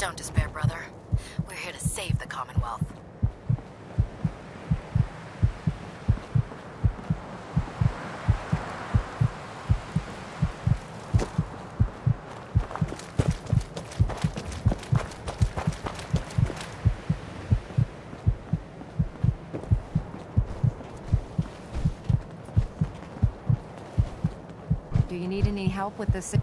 Don't despair, brother. We're here to save the Commonwealth. Do you need any help with this?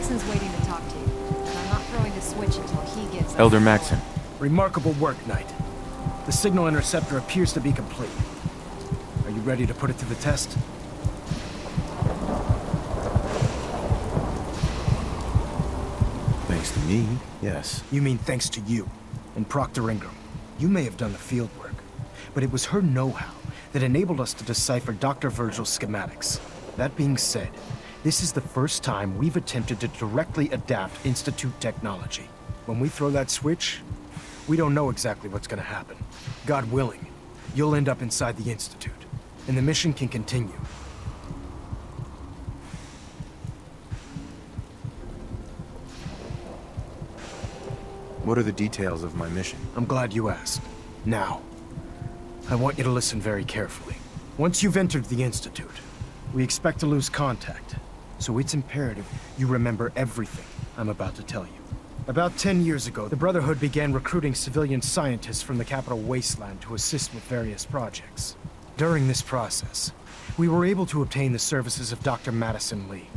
Maxon's waiting to talk to you, and I'm not throwing the switch until he gives us Elder the Maxon. Remarkable work, Knight. The signal interceptor appears to be complete. Are you ready to put it to the test? Thanks to me, yes. You mean thanks to you and Proctor Ingram. You may have done the field work, but it was her know-how that enabled us to decipher Dr. Virgil's schematics. That being said, this is the first time we've attempted to directly adapt Institute technology. When we throw that switch, we don't know exactly what's gonna happen. God willing, you'll end up inside the Institute, and the mission can continue. What are the details of my mission? I'm glad you asked. Now, I want you to listen very carefully. Once you've entered the Institute, we expect to lose contact, so it's imperative you remember everything I'm about to tell you. About 10 years ago, the Brotherhood began recruiting civilian scientists from the capital wasteland to assist with various projects. During this process, we were able to obtain the services of Dr. Madison Lee,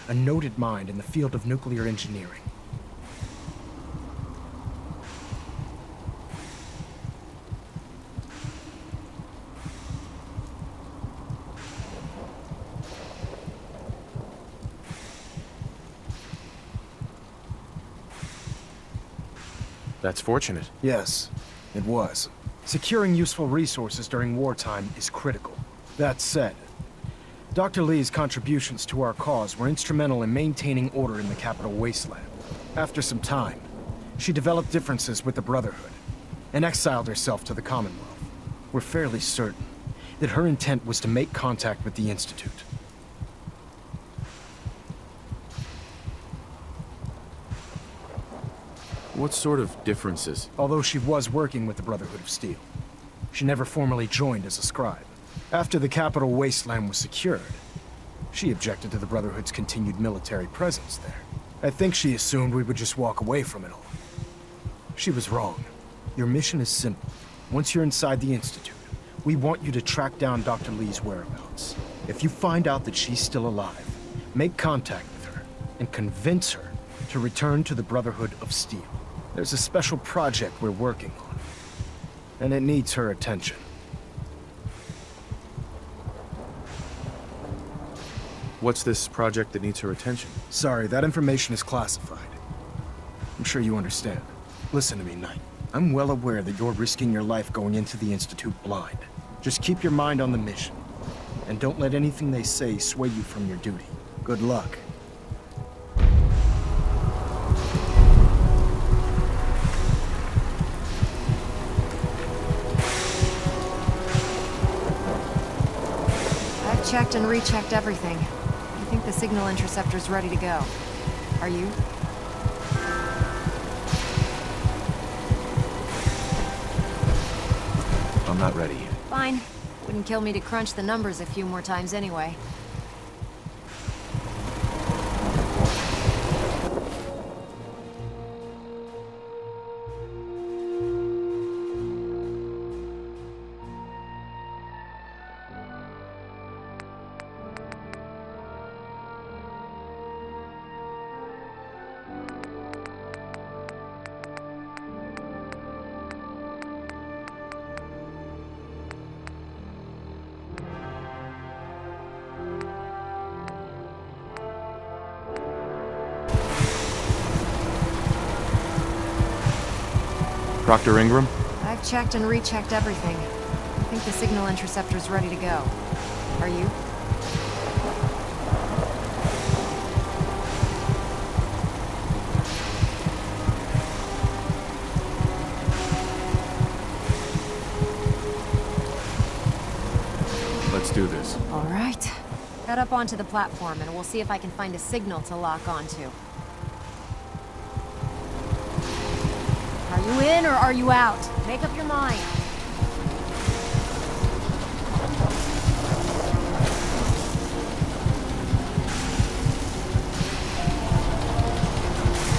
a noted mind in the field of nuclear engineering. That's fortunate. Yes, it was. Securing useful resources during wartime is critical. That said, Dr. Lee's contributions to our cause were instrumental in maintaining order in the capital wasteland. After some time, she developed differences with the Brotherhood and exiled herself to the Commonwealth. We're fairly certain that her intent was to make contact with the Institute. What sort of differences? Although she was working with the Brotherhood of Steel, she never formally joined as a scribe. After the capital wasteland was secured, she objected to the Brotherhood's continued military presence there. I think she assumed we would just walk away from it all. She was wrong. Your mission is simple. Once you're inside the Institute, we want you to track down Dr. Lee's whereabouts. If you find out that she's still alive, make contact with her and convince her to return to the Brotherhood of Steel. There's a special project we're working on, and it needs her attention. What's this project that needs her attention? Sorry, that information is classified. I'm sure you understand. Listen to me, Knight. I'm well aware that you're risking your life going into the Institute blind. Just keep your mind on the mission, and don't let anything they say sway you from your duty. Good luck. I've checked and rechecked everything. I think the signal interceptor's ready to go. Are you? I'm not ready yet. Fine. Wouldn't kill me to crunch the numbers a few more times anyway. Proctor Ingram? I've checked and rechecked everything. I think the signal interceptor's ready to go. Are you? Let's do this. All right. Head up onto the platform and we'll see if I can find a signal to lock onto. Are you in or are you out? Make up your mind.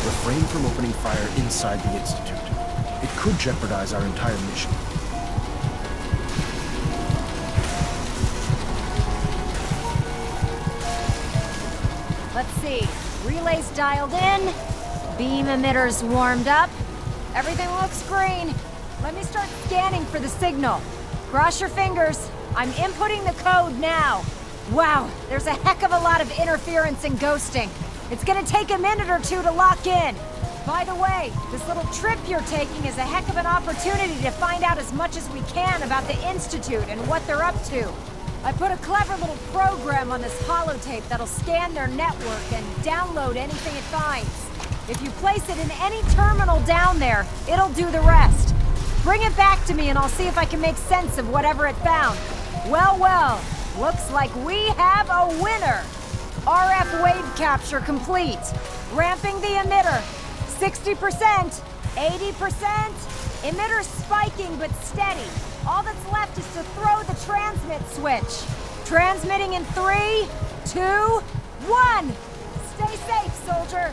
Refrain from opening fire inside the Institute. It could jeopardize our entire mission. Let's see. Relays dialed in. Beam emitters warmed up. Everything looks green. Let me start scanning for the signal. Cross your fingers. I'm inputting the code now. Wow, there's a heck of a lot of interference and ghosting. It's gonna take a minute or two to lock in. By the way, this little trip you're taking is a heck of an opportunity to find out as much as we can about the Institute and what they're up to. I put a clever little program on this holotape that'll scan their network and download anything it finds. If you place it in any terminal down there, it'll do the rest. Bring it back to me and I'll see if I can make sense of whatever it found. Well, well, looks like we have a winner. RF wave capture complete. Ramping the emitter. 60%, 80%. Emitter spiking but steady. All that's left is to throw the transmit switch. Transmitting in 3, 2, 1. Stay safe, soldier.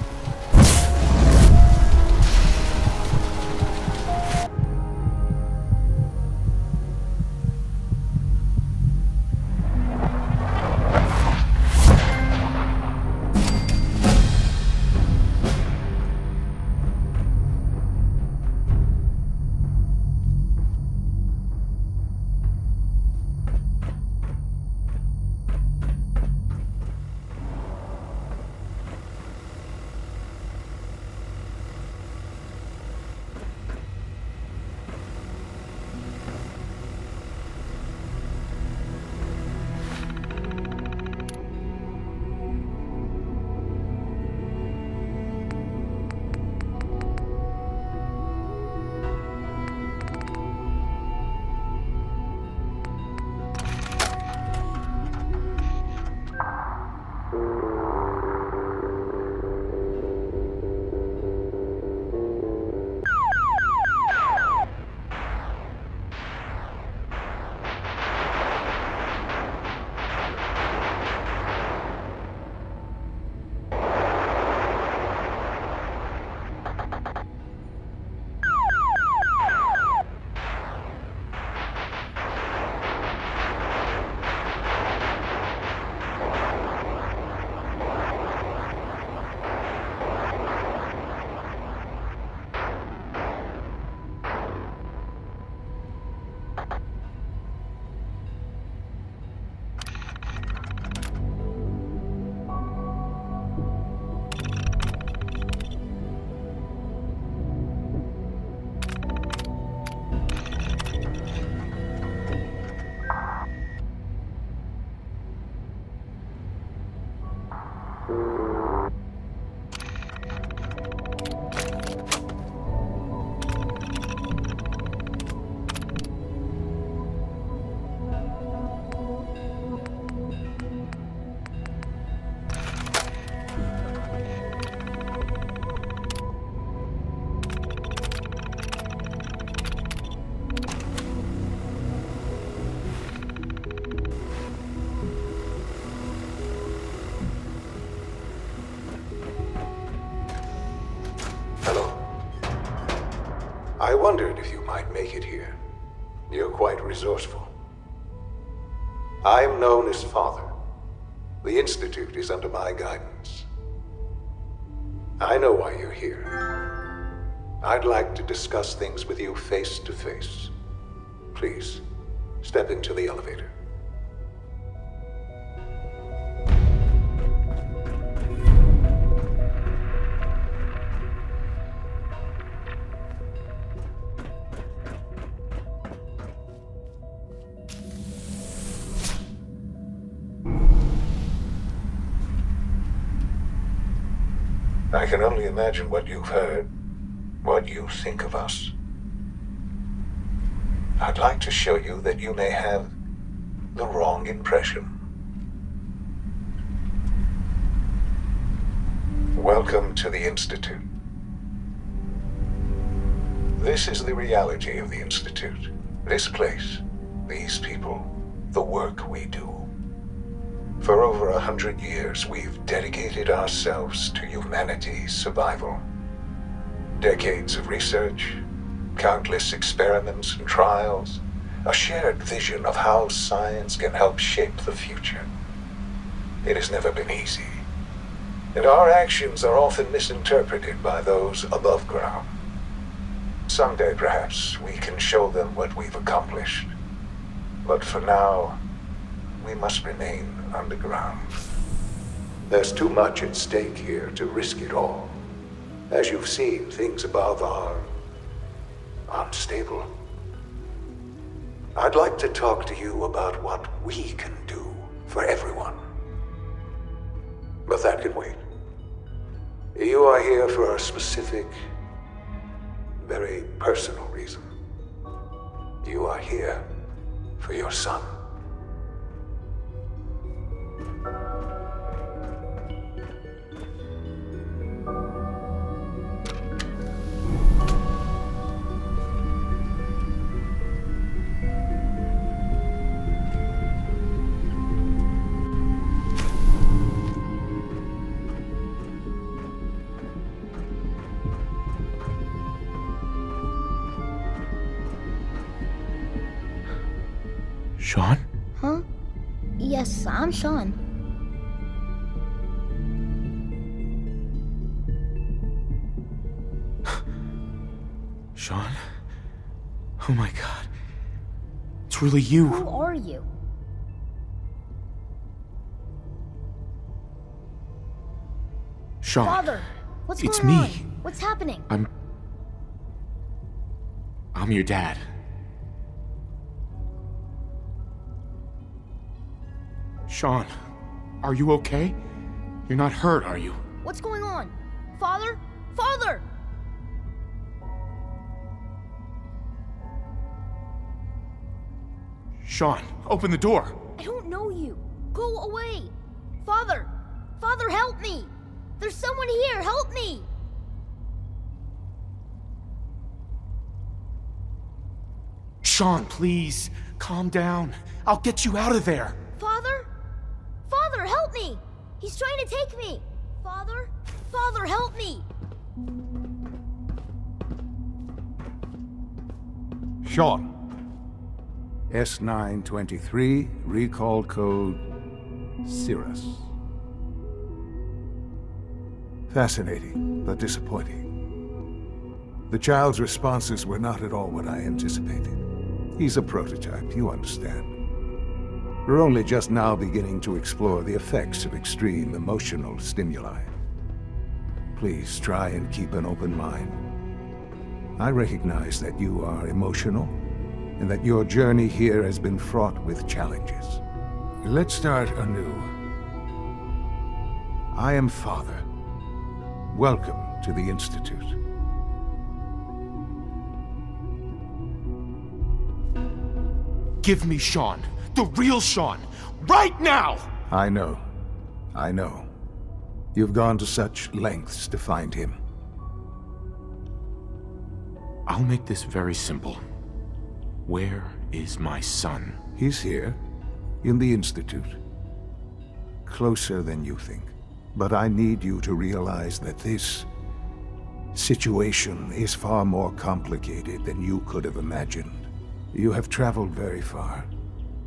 I wondered if you might make it here. You're quite resourceful. I'm known as Father. The Institute is under my guidance. I know why you're here. I'd like to discuss things with you face to face. Please, step into the elevator. I can only imagine what you've heard, what you think of us. I'd like to show you that you may have the wrong impression. Welcome to the Institute. This is the reality of the Institute. This place, these people, the work we do. For over 100 years, we've dedicated ourselves to humanity's survival. Decades of research, countless experiments and trials, a shared vision of how science can help shape the future. It has never been easy. And our actions are often misinterpreted by those above ground. Someday, perhaps, we can show them what we've accomplished. But for now, we must remain underground. There's too much at stake here to risk it all. As you've seen, things above are unstable. I'd like to talk to you about what we can do for everyone. But that can wait. You are here for a specific, very personal reason. You are here for your son. Sean? Huh? Yes, I'm Sean. Sean? Oh my god. It's really you. Who are you? Sean. Father, what's It's going me. on? What's happening? I'm your dad. Sean, are you okay? You're not hurt, are you? What's going on? Father? Father! Sean, open the door. I don't know you. Go away. Father! Father, help me! There's someone here, help me! Sean, please, calm down. I'll get you out of there. Father? Father, help me! He's trying to take me! Father? Father, help me! Sean. S923, recall code Cirrus. Fascinating, but disappointing. The child's responses were not at all what I anticipated. He's a prototype, you understand. We're only just now beginning to explore the effects of extreme emotional stimuli. Please try and keep an open mind. I recognize that you are emotional, and that your journey here has been fraught with challenges. Let's start anew. I am Father. Welcome to the Institute. Give me Sean. The real Sean. Right now! I know. I know. You've gone to such lengths to find him. I'll make this very simple. Where is my son? He's here, in the Institute. Closer than you think. But I need you to realize that this situation is far more complicated than you could have imagined. You have traveled very far,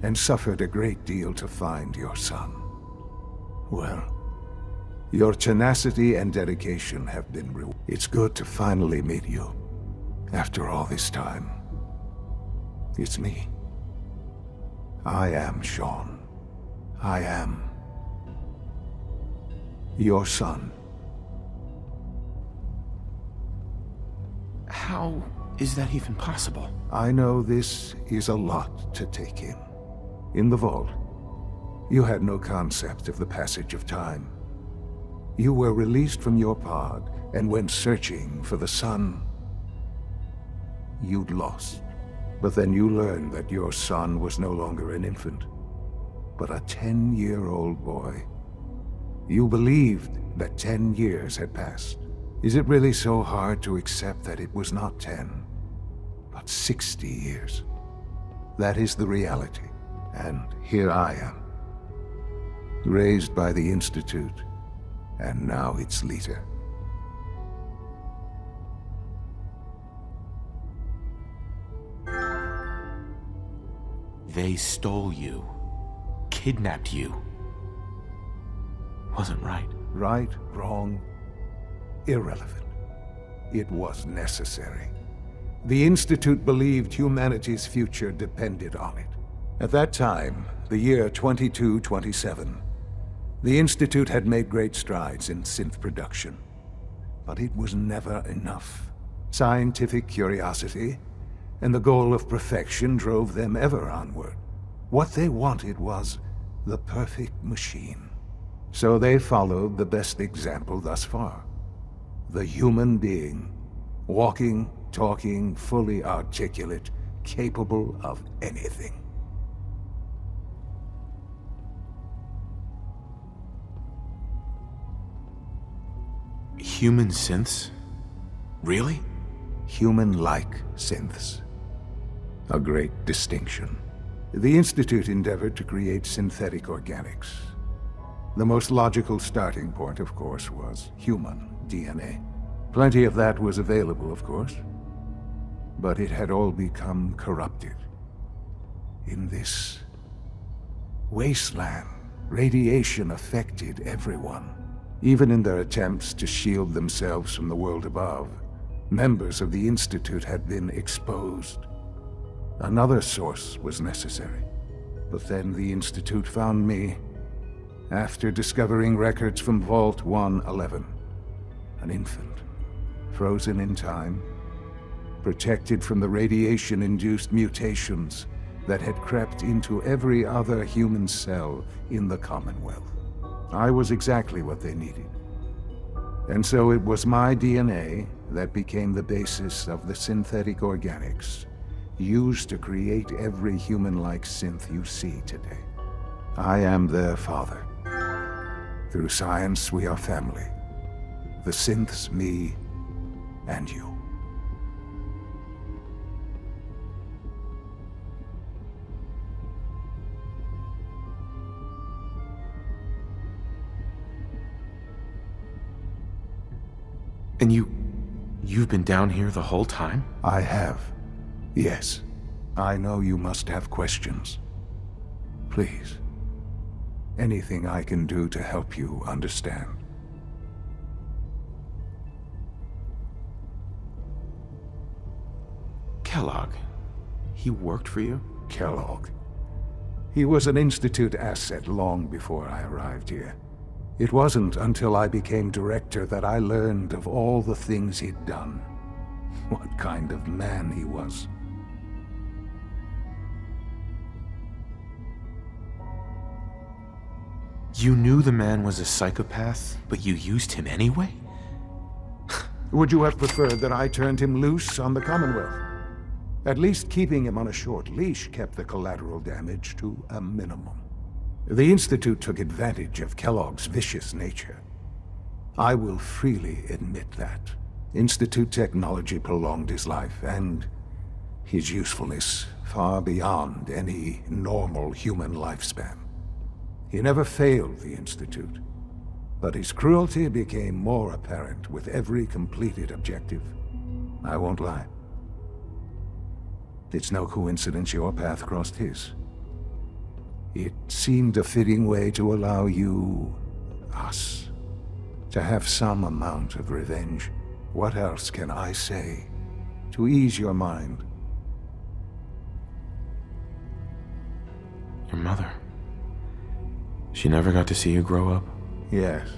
and suffered a great deal to find your son. Well, your tenacity and dedication have been rewarded. It's good to finally meet you, after all this time. It's me. I am Sean. I am your son. How is that even possible? I know this is a lot to take in. In the vault, you had no concept of the passage of time. You were released from your pod and went searching for the son you'd lost. But then you learned that your son was no longer an infant, but a 10-year-old boy. You believed that 10 years had passed. Is it really so hard to accept that it was not 10, but 60 years? That is the reality, and here I am, raised by the Institute, and now its leader. They stole you, kidnapped you. Wasn't right. Right, wrong, irrelevant. It was necessary. The Institute believed humanity's future depended on it. At that time, the year 2227, the Institute had made great strides in synth production. But it was never enough. Scientific curiosity and the goal of perfection drove them ever onward. What they wanted was the perfect machine. So they followed the best example thus far. The human being. Walking, talking, fully articulate, capable of anything. Human synths? Really? Human-like synths. A great distinction. The Institute endeavored to create synthetic organics. The most logical starting point, of course, was human DNA. Plenty of that was available, of course. But it had all become corrupted. In this wasteland, radiation affected everyone. Even in their attempts to shield themselves from the world above, members of the Institute had been exposed. Another source was necessary. But then the Institute found me after discovering records from Vault 111. An infant, frozen in time, protected from the radiation-induced mutations that had crept into every other human cell in the Commonwealth. I was exactly what they needed. And so it was my DNA that became the basis of the synthetic organics used to create every human-like synth you see today. I am their father. Through science, we are family. The synths, me, and you. And you've been down here the whole time? I have. Yes. I know you must have questions. Please. Anything I can do to help you understand. Kellogg. He worked for you? Kellogg. He was an Institute asset long before I arrived here. It wasn't until I became director that I learned of all the things he'd done. What kind of man he was. You knew the man was a psychopath, but you used him anyway? Would you have preferred that I turned him loose on the Commonwealth? At least keeping him on a short leash kept the collateral damage to a minimum. The Institute took advantage of Kellogg's vicious nature. I will freely admit that. Institute technology prolonged his life, and his usefulness far beyond any normal human lifespan. He never failed the Institute, but his cruelty became more apparent with every completed objective. I won't lie. It's no coincidence your path crossed his. It seemed a fitting way to allow you, us, to have some amount of revenge. What else can I say to ease your mind? Your mother. She never got to see you grow up? Yes.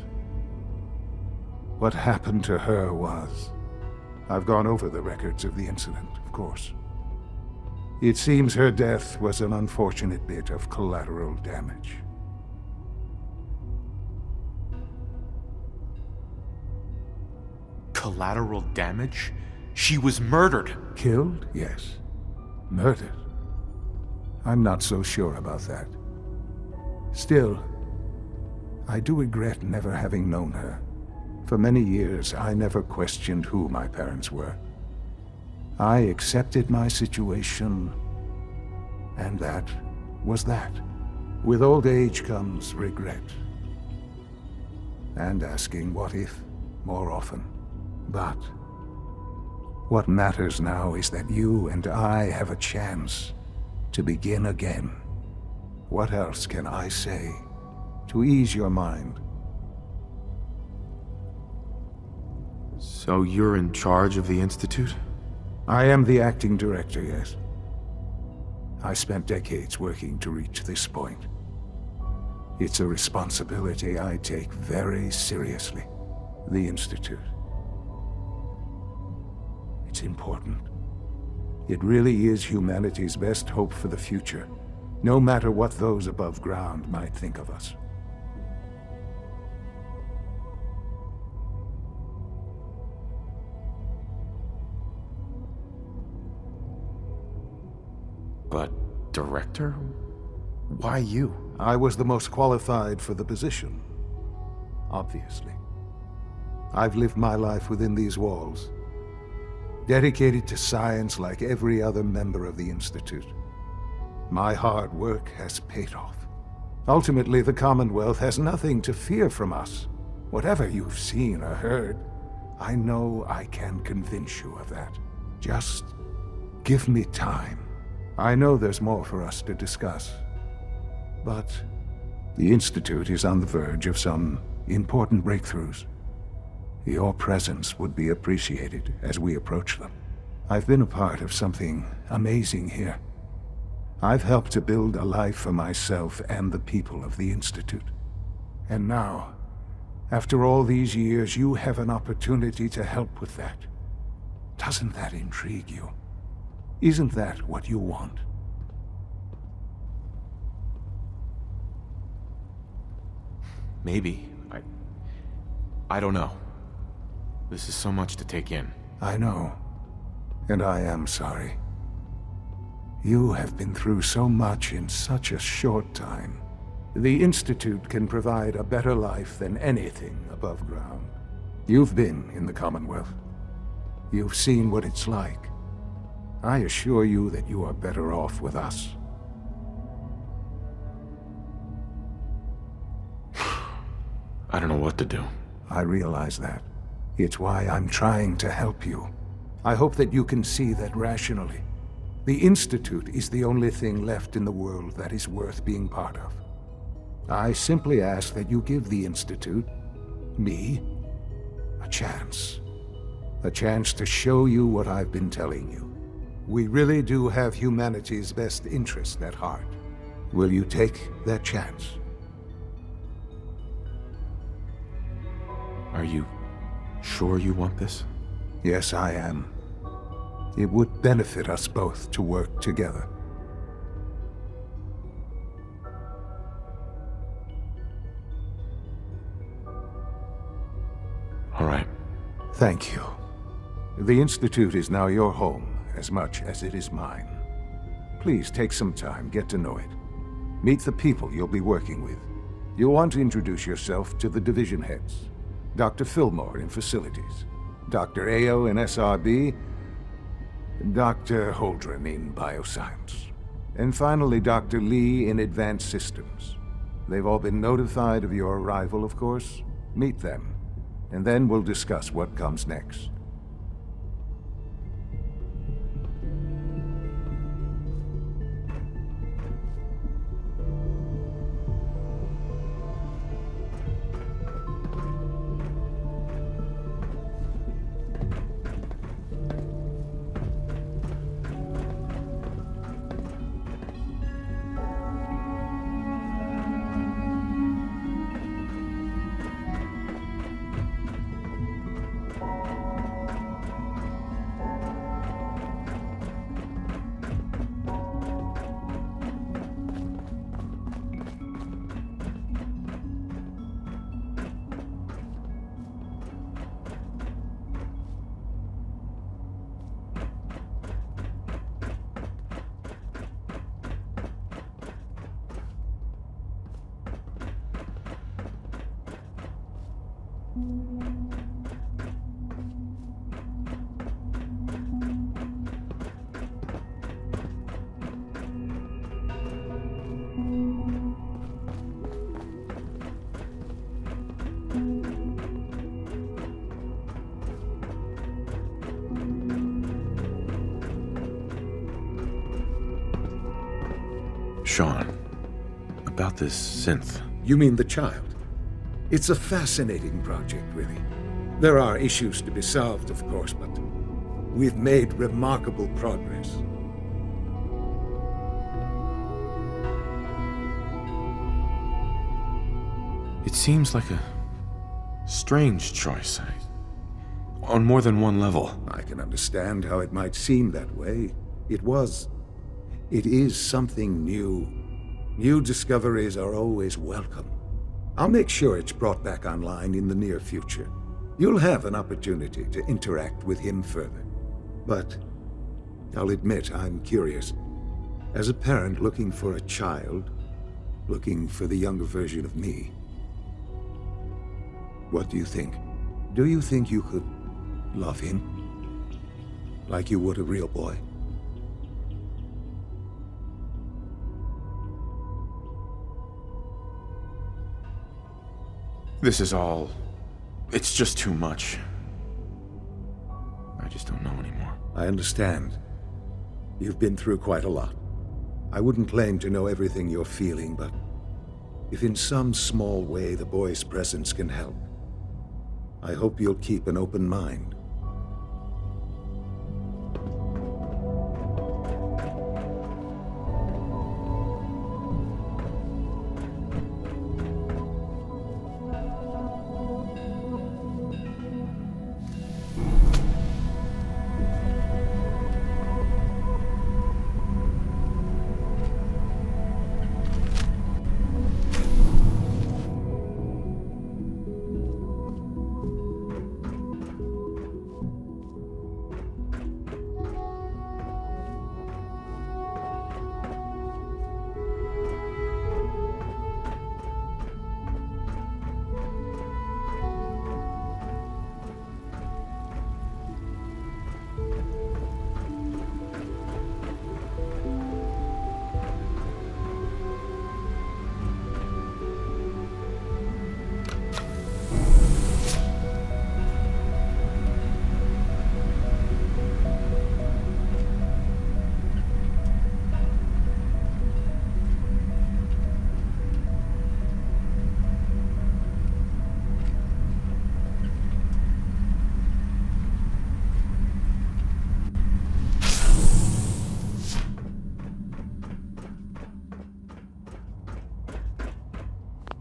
What happened to her was... I've gone over the records of the incident, of course. It seems her death was an unfortunate bit of collateral damage. Collateral damage? She was murdered! Killed? Yes. Murdered? I'm not so sure about that. Still, I do regret never having known her. For many years, I never questioned who my parents were. I accepted my situation, and that was that. With old age comes regret. And asking what if more often. But what matters now is that you and I have a chance to begin again. What else can I say to ease your mind? So you're in charge of the Institute? I am the acting director, yes. I spent decades working to reach this point. It's a responsibility I take very seriously. The Institute. It's important. It really is humanity's best hope for the future, no matter what those above ground might think of us. But, director? Why you? I was the most qualified for the position, obviously. I've lived my life within these walls, dedicated to science like every other member of the Institute. My hard work has paid off. Ultimately, the Commonwealth has nothing to fear from us. Whatever you've seen or heard, I know I can convince you of that. Just give me time. I know there's more for us to discuss. But the Institute is on the verge of some important breakthroughs. Your presence would be appreciated as we approach them. I've been a part of something amazing here. I've helped to build a life for myself and the people of the Institute. And now, after all these years, you have an opportunity to help with that. Doesn't that intrigue you? Isn't that what you want? Maybe. I don't know. This is so much to take in. I know. And I am sorry. You have been through so much in such a short time. The Institute can provide a better life than anything above ground. You've been in the Commonwealth. You've seen what it's like. I assure you that you are better off with us. I don't know what to do. I realize that. It's why I'm trying to help you. I hope that you can see that rationally. The Institute is the only thing left in the world that is worth being part of. I simply ask that you give the Institute, me, a chance. A chance to show you what I've been telling you. We really do have humanity's best interest at heart. Will you take that chance? Are you sure you want this? Yes, I am. It would benefit us both to work together. All right. Thank you. The Institute is now your home, as much as it is mine. Please take some time, get to know it. Meet the people you'll be working with. You'll want to introduce yourself to the division heads. Dr. Fillmore in Facilities, Dr. Ao in SRB, Dr. Holdren in Bioscience, and finally Dr. Lee in Advanced Systems. They've all been notified of your arrival, of course. Meet them, and then we'll discuss what comes next. Sean, about this synth. You mean the child? It's a fascinating project, really. There are issues to be solved, of course, but we've made remarkable progress. It seems like a strange choice, on more than one level. I can understand how it might seem that way. It is something new. New discoveries are always welcome. I'll make sure it's brought back online in the near future. You'll have an opportunity to interact with him further. But I'll admit I'm curious. As a parent looking for a child, looking for the younger version of me, what do you think? Do you think you could love him like you would a real boy? This is all... it's just too much. I just don't know anymore. I understand. You've been through quite a lot. I wouldn't claim to know everything you're feeling, but if in some small way the boy's presence can help, I hope you'll keep an open mind.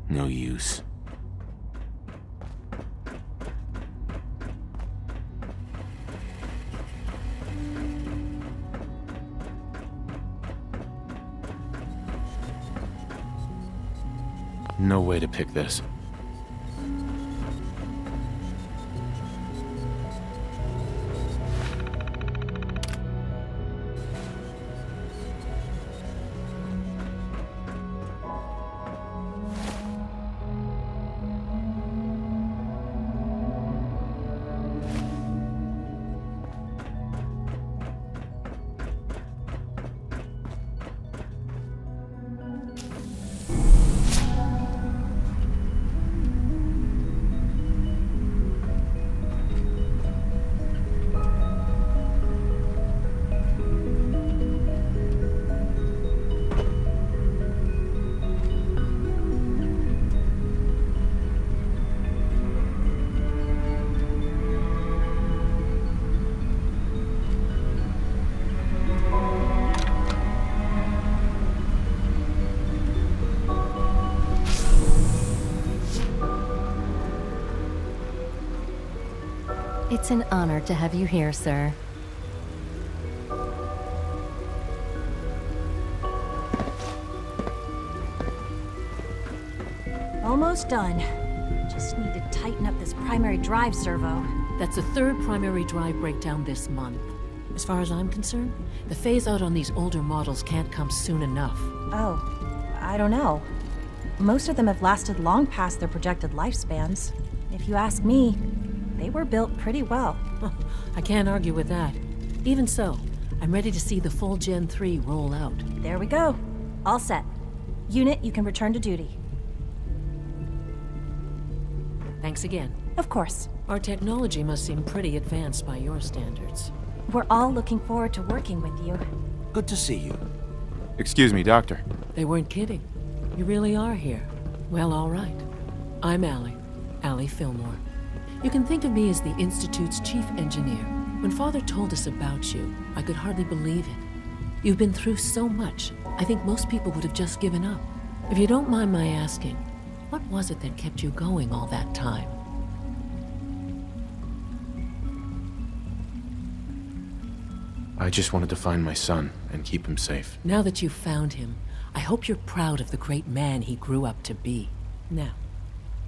No use. No way to pick this. It's an honor to have you here, sir. Almost done. Just need to tighten up this primary drive servo. That's the third primary drive breakdown this month. As far as I'm concerned, the phase-out on these older models can't come soon enough. Oh, I don't know. Most of them have lasted long past their projected lifespans. If you ask me, they were built pretty well. I can't argue with that. Even so, I'm ready to see the full Gen 3 roll out. There we go. All set. Unit, you can return to duty. Thanks again. Of course. Our technology must seem pretty advanced by your standards. We're all looking forward to working with you. Good to see you. Excuse me, Doctor. They weren't kidding. You really are here. Well, all right. I'm Allie Fillmore. You can think of me as the Institute's chief engineer. When Father told us about you, I could hardly believe it. You've been through so much, I think most people would have just given up. If you don't mind my asking, what was it that kept you going all that time? I just wanted to find my son and keep him safe. Now that you've found him, I hope you're proud of the great man he grew up to be. Now,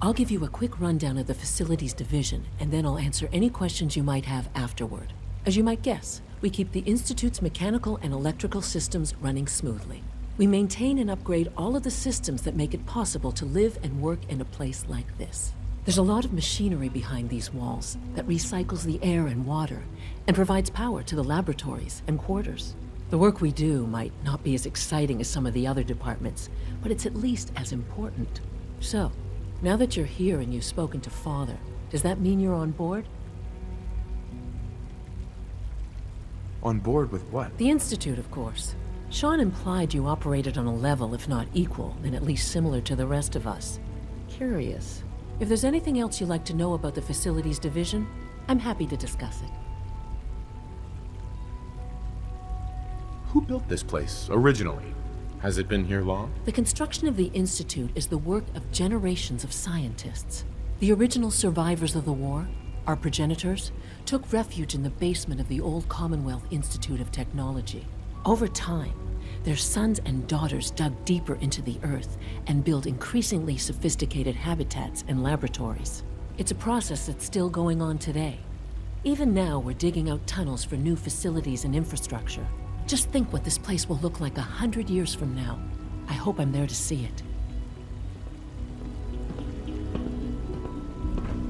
I'll give you a quick rundown of the Facilities Division, and then I'll answer any questions you might have afterward. As you might guess, we keep the Institute's mechanical and electrical systems running smoothly. We maintain and upgrade all of the systems that make it possible to live and work in a place like this. There's a lot of machinery behind these walls that recycles the air and water and provides power to the laboratories and quarters. The work we do might not be as exciting as some of the other departments, but it's at least as important. So, now that you're here and you've spoken to Father, does that mean you're on board? On board with what? The Institute, of course. Sean implied you operated on a level, if not equal, then at least similar to the rest of us. Curious. If there's anything else you'd like to know about the Facilities Division, I'm happy to discuss it. Who built this place, originally? Has it been here long? The construction of the Institute is the work of generations of scientists. The original survivors of the war, our progenitors, took refuge in the basement of the old Commonwealth Institute of Technology. Over time, their sons and daughters dug deeper into the earth and built increasingly sophisticated habitats and laboratories. It's a process that's still going on today. Even now, we're digging out tunnels for new facilities and infrastructure. Just think what this place will look like 100 years from now. I hope I'm there to see it.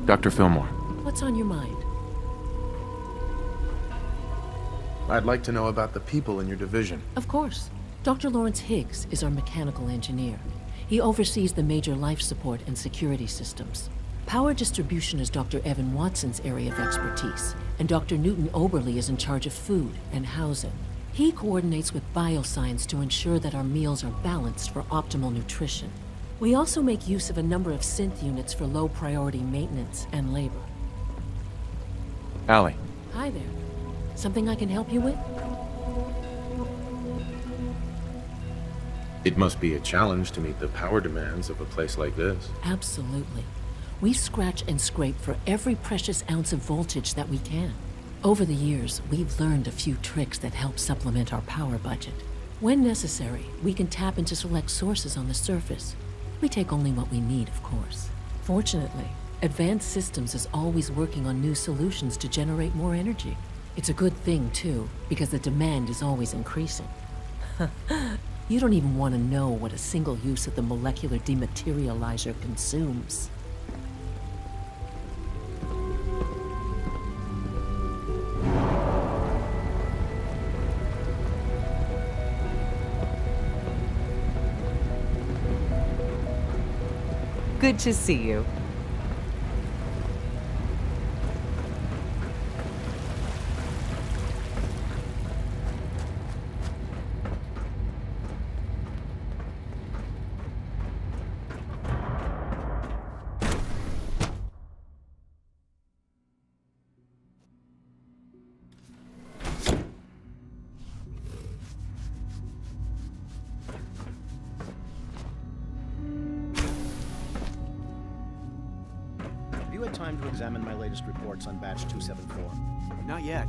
Dr. Fillmore. What's on your mind? I'd like to know about the people in your division. Of course. Dr. Lawrence Higgs is our mechanical engineer. He oversees the major life support and security systems. Power distribution is Dr. Evan Watson's area of expertise, and Dr. Newton Oberly is in charge of food and housing. He coordinates with bioscience to ensure that our meals are balanced for optimal nutrition. We also make use of a number of synth units for low-priority maintenance and labor. Allie. Hi there. Something I can help you with? It must be a challenge to meet the power demands of a place like this. Absolutely. We scratch and scrape for every precious ounce of voltage that we can. Over the years, we've learned a few tricks that help supplement our power budget. When necessary, we can tap into select sources on the surface. We take only what we need, of course. Fortunately, Advanced Systems is always working on new solutions to generate more energy. It's a good thing, too, because the demand is always increasing. You don't even want to know what a single use of the molecular dematerializer consumes. Good to see you. Time to examine my latest reports on Batch 274. Not yet.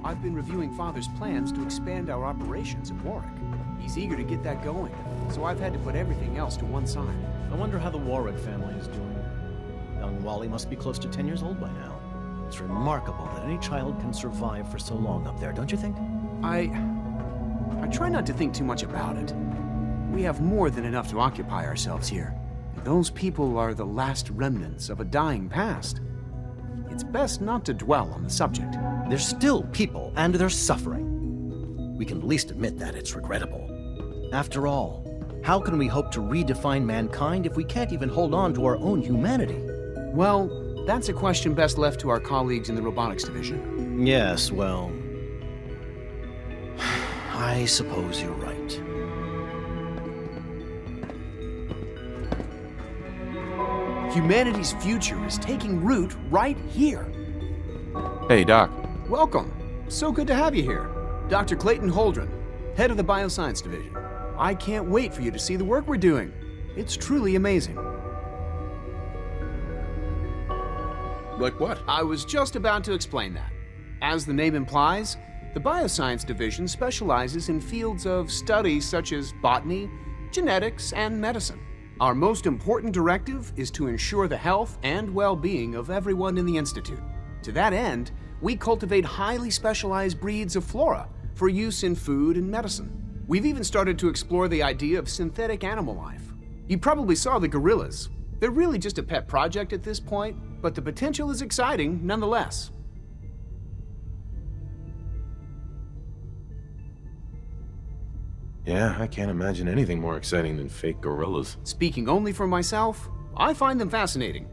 I've been reviewing Father's plans to expand our operations at Warwick. He's eager to get that going, so I've had to put everything else to one side. I wonder how the Warwick family is doing. Young Wally must be close to 10 years old by now. It's remarkable that any child can survive for so long up there, don't you think? I try not to think too much about it. We have more than enough to occupy ourselves here. Those people are the last remnants of a dying past. It's best not to dwell on the subject. They're still people, and they're suffering. We can at least admit that it's regrettable. After all, how can we hope to redefine mankind if we can't even hold on to our own humanity? Well, that's a question best left to our colleagues in the robotics division. Yes, well, I suppose you're right. Humanity's future is taking root right here. Hey, Doc. Welcome. So good to have you here. Dr. Clayton Holdren, head of the Bioscience Division. I can't wait for you to see the work we're doing. It's truly amazing. Like what? I was just about to explain that. As the name implies, the Bioscience Division specializes in fields of study such as botany, genetics, and medicine. Our most important directive is to ensure the health and well-being of everyone in the Institute. To that end, we cultivate highly specialized breeds of flora for use in food and medicine. We've even started to explore the idea of synthetic animal life. You probably saw the gorillas. They're really just a pet project at this point, but the potential is exciting nonetheless. Yeah, I can't imagine anything more exciting than fake gorillas. Speaking only for myself, I find them fascinating.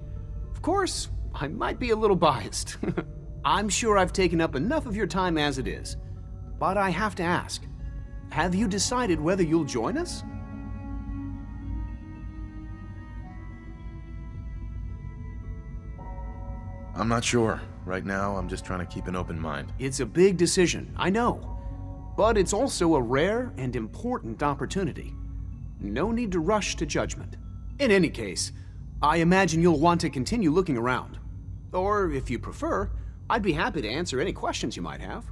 Of course, I might be a little biased. I'm sure I've taken up enough of your time as it is. But I have to ask, have you decided whether you'll join us? I'm not sure. Right now, I'm just trying to keep an open mind. It's a big decision, I know. But it's also a rare and important opportunity. No need to rush to judgment. In any case, I imagine you'll want to continue looking around. Or, if you prefer, I'd be happy to answer any questions you might have.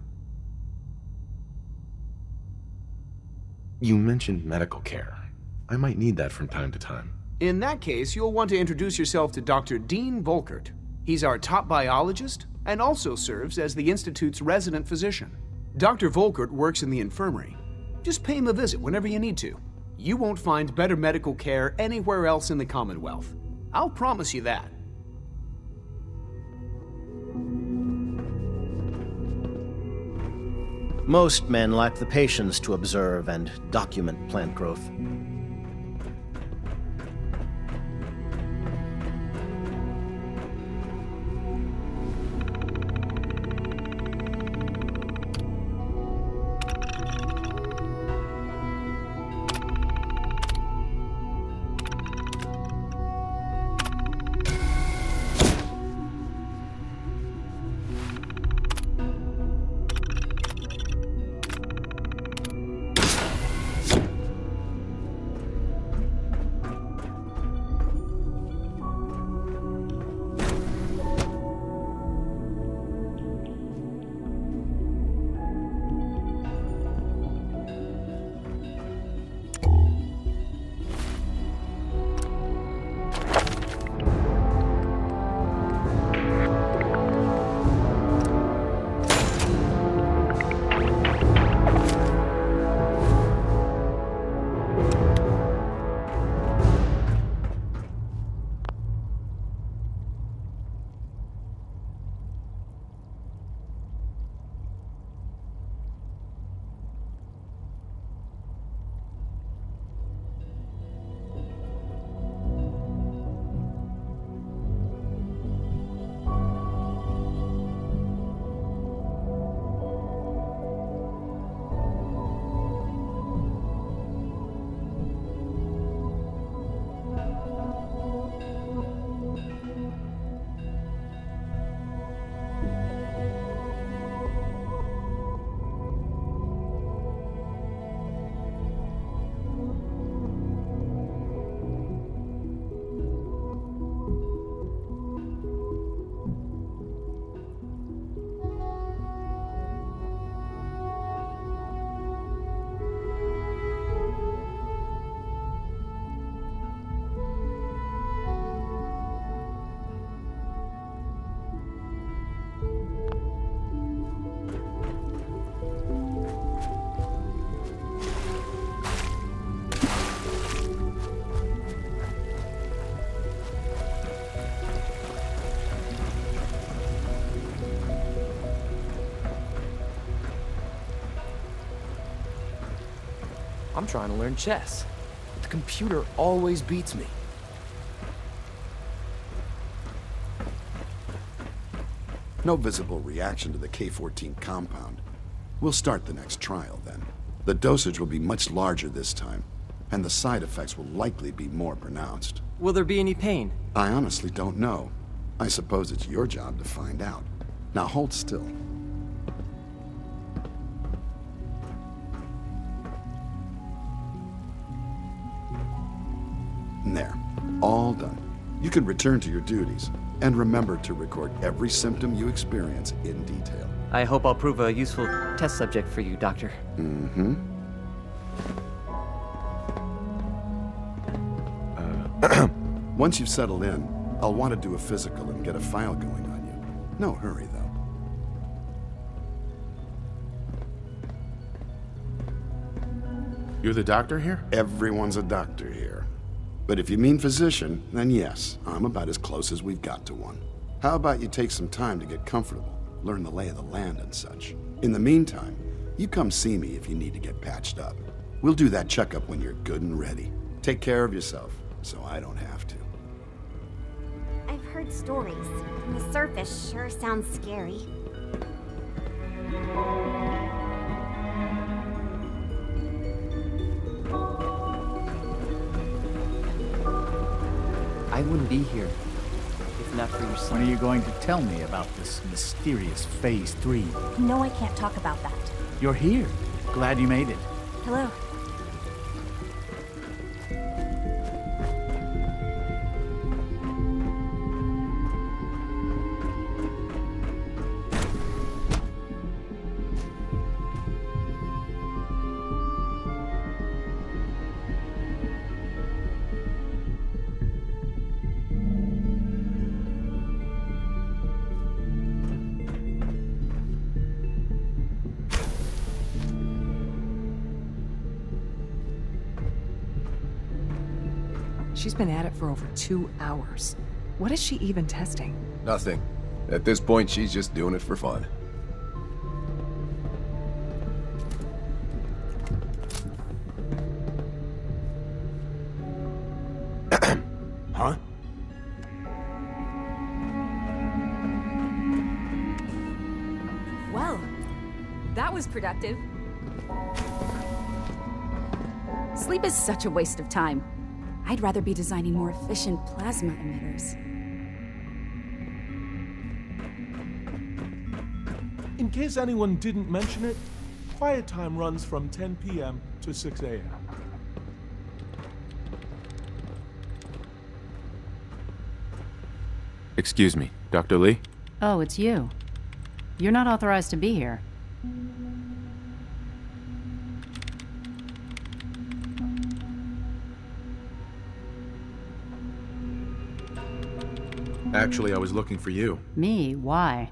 You mentioned medical care. I might need that from time to time. In that case, you'll want to introduce yourself to Dr. Dean Volkert. He's our top biologist and also serves as the Institute's resident physician. Dr. Volkert works in the infirmary. Just pay him a visit whenever you need to. You won't find better medical care anywhere else in the Commonwealth. I'll promise you that. Most men lack the patience to observe and document plant growth. I'm trying to learn chess, but the computer always beats me. No visible reaction to the K-14 compound. We'll start the next trial then. The dosage will be much larger this time, and the side effects will likely be more pronounced. Will there be any pain? I honestly don't know. I suppose it's your job to find out. Now hold still. There. All done. You can return to your duties, and remember to record every symptom you experience in detail. I hope I'll prove a useful test subject for you, Doctor. Mm-hmm. Once you've settled in, I'll want to do a physical and get a file going on you. No hurry, though. You're the doctor here? Everyone's a doctor here. But if you mean physician, then yes, I'm about as close as we've got to one. How about you take some time to get comfortable, learn the lay of the land and such. In the meantime, you come see me if you need to get patched up. We'll do that checkup when you're good and ready. Take care of yourself, so I don't have to. I've heard stories. On the surface sure sounds scary. I wouldn't be here if not for your son. When are you going to tell me about this mysterious Phase 3? No, I can't talk about that. You're here. Glad you made it. Hello. She's been at it for over 2 hours. What is she even testing? Nothing. At this point, she's just doing it for fun. Huh? Well, that was productive. Sleep is such a waste of time. I'd rather be designing more efficient plasma emitters. In case anyone didn't mention it, quiet time runs from 10 p.m. to 6 a.m. Excuse me, Dr. Lee? Oh, it's you. You're not authorized to be here. Actually, I was looking for you. Me? Why?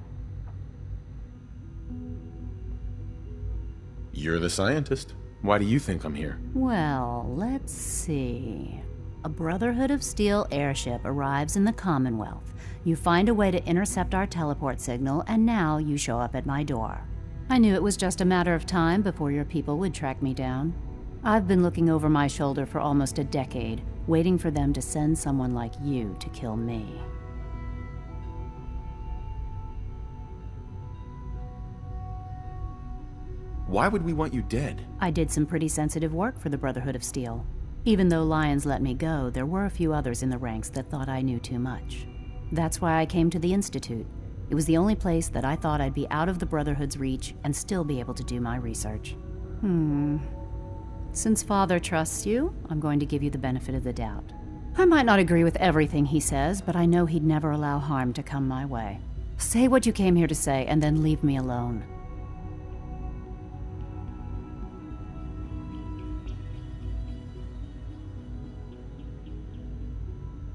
You're the scientist. Why do you think I'm here? Well, let's see. A Brotherhood of Steel airship arrives in the Commonwealth. You find a way to intercept our teleport signal, and now you show up at my door. I knew it was just a matter of time before your people would track me down. I've been looking over my shoulder for almost a decade, waiting for them to send someone like you to kill me. Why would we want you dead? I did some pretty sensitive work for the Brotherhood of Steel. Even though Lyons let me go, there were a few others in the ranks that thought I knew too much. That's why I came to the Institute. It was the only place that I thought I'd be out of the Brotherhood's reach and still be able to do my research. Since Father trusts you, I'm going to give you the benefit of the doubt. I might not agree with everything he says, but I know he'd never allow harm to come my way. Say what you came here to say, and then leave me alone.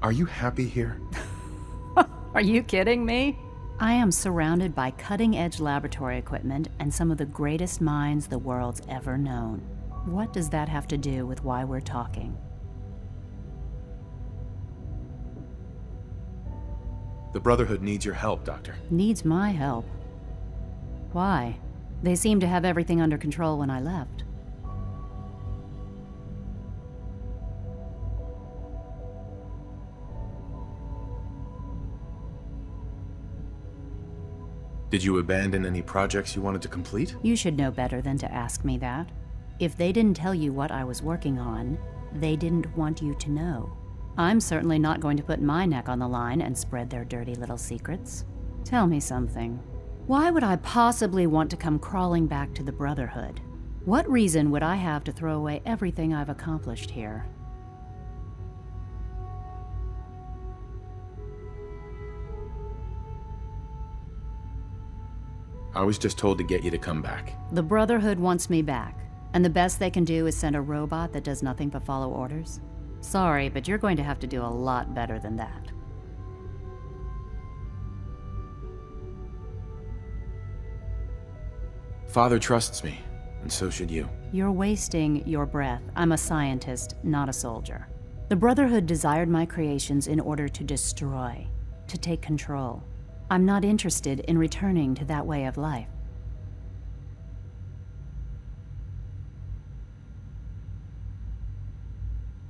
Are you happy here? Are you kidding me? I am surrounded by cutting-edge laboratory equipment and some of the greatest minds the world's ever known. What does that have to do with why we're talking? The Brotherhood needs your help, Doctor. Needs my help? Why? They seemed to have everything under control when I left. Did you abandon any projects you wanted to complete? You should know better than to ask me that. If they didn't tell you what I was working on, they didn't want you to know. I'm certainly not going to put my neck on the line and spread their dirty little secrets. Tell me something. Why would I possibly want to come crawling back to the Brotherhood? What reason would I have to throw away everything I've accomplished here? I was just told to get you to come back. The Brotherhood wants me back, and the best they can do is send a robot that does nothing but follow orders. Sorry, but you're going to have to do a lot better than that. Father trusts me, and so should you. You're wasting your breath. I'm a scientist, not a soldier. The Brotherhood desired my creations in order to destroy, to take control. I'm not interested in returning to that way of life.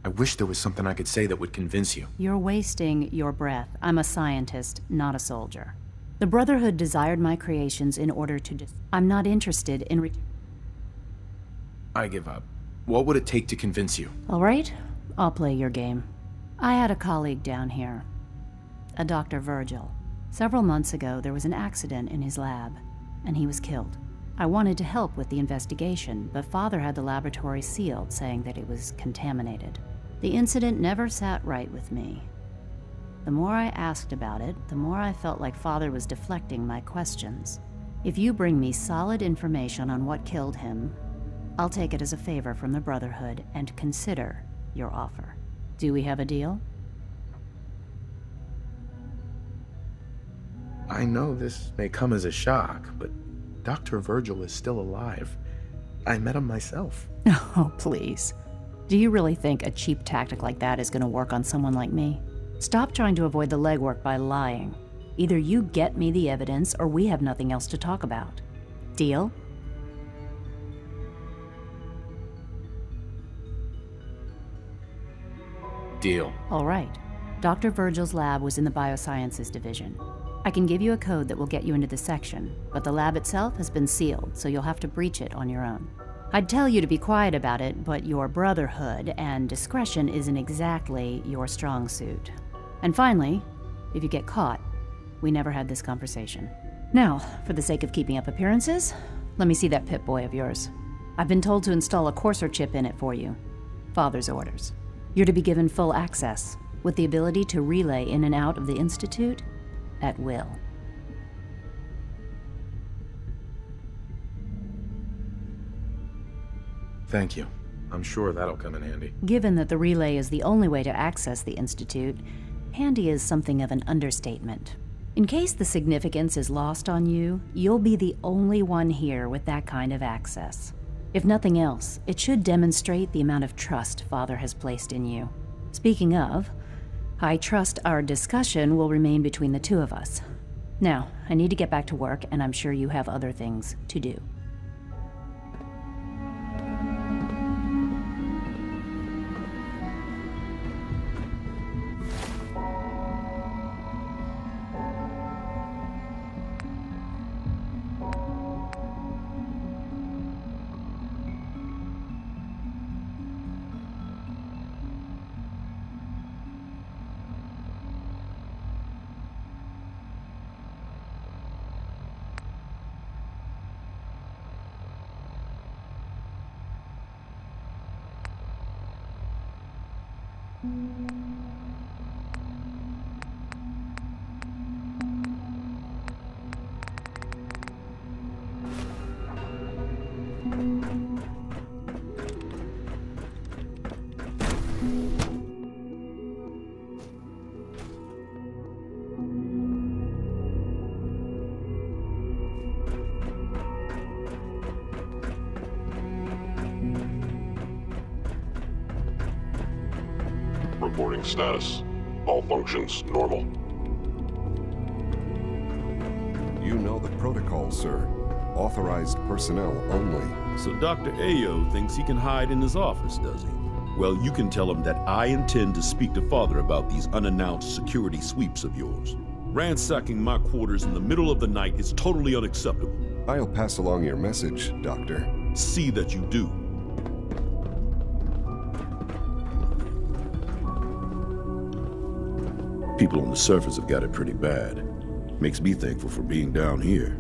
I wish there was something I could say that would convince you. You're wasting your breath. I'm a scientist, not a soldier. The Brotherhood desired my creations in order to I'm not interested in I give up. What would it take to convince you? All right, I'll play your game. I had a colleague down here, a Dr. Virgil. Several months ago, there was an accident in his lab, and he was killed. I wanted to help with the investigation, but Father had the laboratory sealed, saying that it was contaminated. The incident never sat right with me. The more I asked about it, the more I felt like Father was deflecting my questions. If you bring me solid information on what killed him, I'll take it as a favor from the Brotherhood and consider your offer. Do we have a deal? I know this may come as a shock, but Dr. Virgil is still alive. I met him myself. Oh, please. Do you really think a cheap tactic like that is going to work on someone like me? Stop trying to avoid the legwork by lying. Either you get me the evidence, or we have nothing else to talk about. Deal? Deal. All right. Dr. Virgil's lab was in the Biosciences division. I can give you a code that will get you into the section, but the lab itself has been sealed, so you'll have to breach it on your own. I'd tell you to be quiet about it, but your Brotherhood and discretion isn't exactly your strong suit. And finally, if you get caught, we never had this conversation. Now, for the sake of keeping up appearances, let me see that Pip-Boy of yours. I've been told to install a Courser chip in it for you. Father's orders. You're to be given full access, with the ability to relay in and out of the Institute at will. Thank you. I'm sure that'll come in handy. Given that the relay is the only way to access the Institute, handy is something of an understatement. In case the significance is lost on you, you'll be the only one here with that kind of access. If nothing else, it should demonstrate the amount of trust Father has placed in you. Speaking of, I trust our discussion will remain between the two of us. Now, I need to get back to work, and I'm sure you have other things to do. Reporting status. All functions normal. You know the protocol, sir. Authorized personnel only. So Dr. Ayo thinks he can hide in his office, does he? Well, you can tell him that I intend to speak to Father about these unannounced security sweeps of yours. Ransacking my quarters in the middle of the night is totally unacceptable. I'll pass along your message, Doctor. See that you do. People on the surface have got it pretty bad. Makes me thankful for being down here.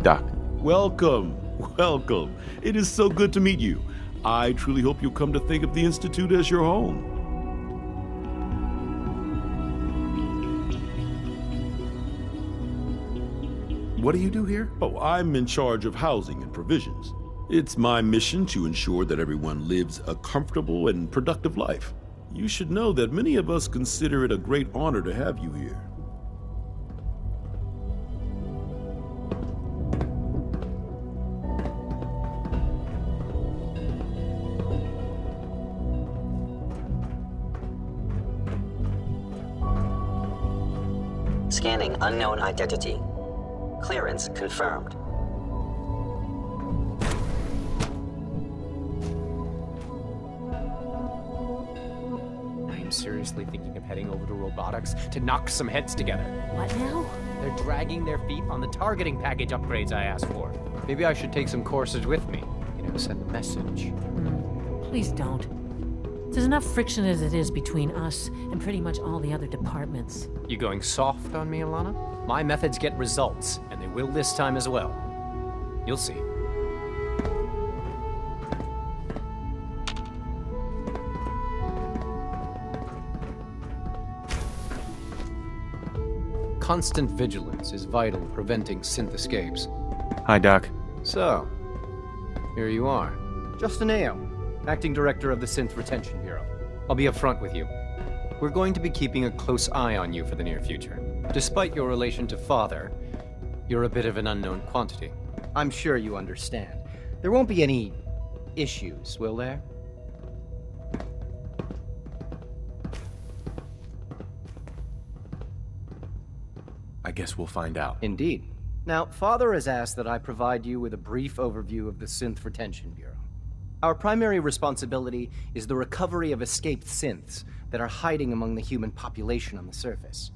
Doc. Welcome. Welcome. It is so good to meet you. I truly hope you'll come to think of the Institute as your home. What do you do here? Oh, I'm in charge of housing and provisions. It's my mission to ensure that everyone lives a comfortable and productive life. You should know that many of us consider it a great honor to have you here. Scanning unknown identity. Clearance confirmed. I'm seriously thinking of heading over to robotics to knock some heads together. What now? They're dragging their feet on the targeting package upgrades I asked for. Maybe I should take some courses with me. Send a message. Please don't. There's enough friction as it is between us and pretty much all the other departments. You going soft on me, Alana? My methods get results, and they will this time as well. You'll see. Constant vigilance is vital in preventing synth escapes. Hi, Doc. So, here you are. Justin Ayo, Acting Director of the Synth Retention Bureau. I'll be upfront with you. We're going to be keeping a close eye on you for the near future. Despite your relation to Father, you're a bit of an unknown quantity. I'm sure you understand. There won't be any issues, will there? I guess we'll find out. Indeed. Now, Father has asked that I provide you with a brief overview of the Synth Retention Bureau. Our primary responsibility is the recovery of escaped synths that are hiding among the human population on the surface.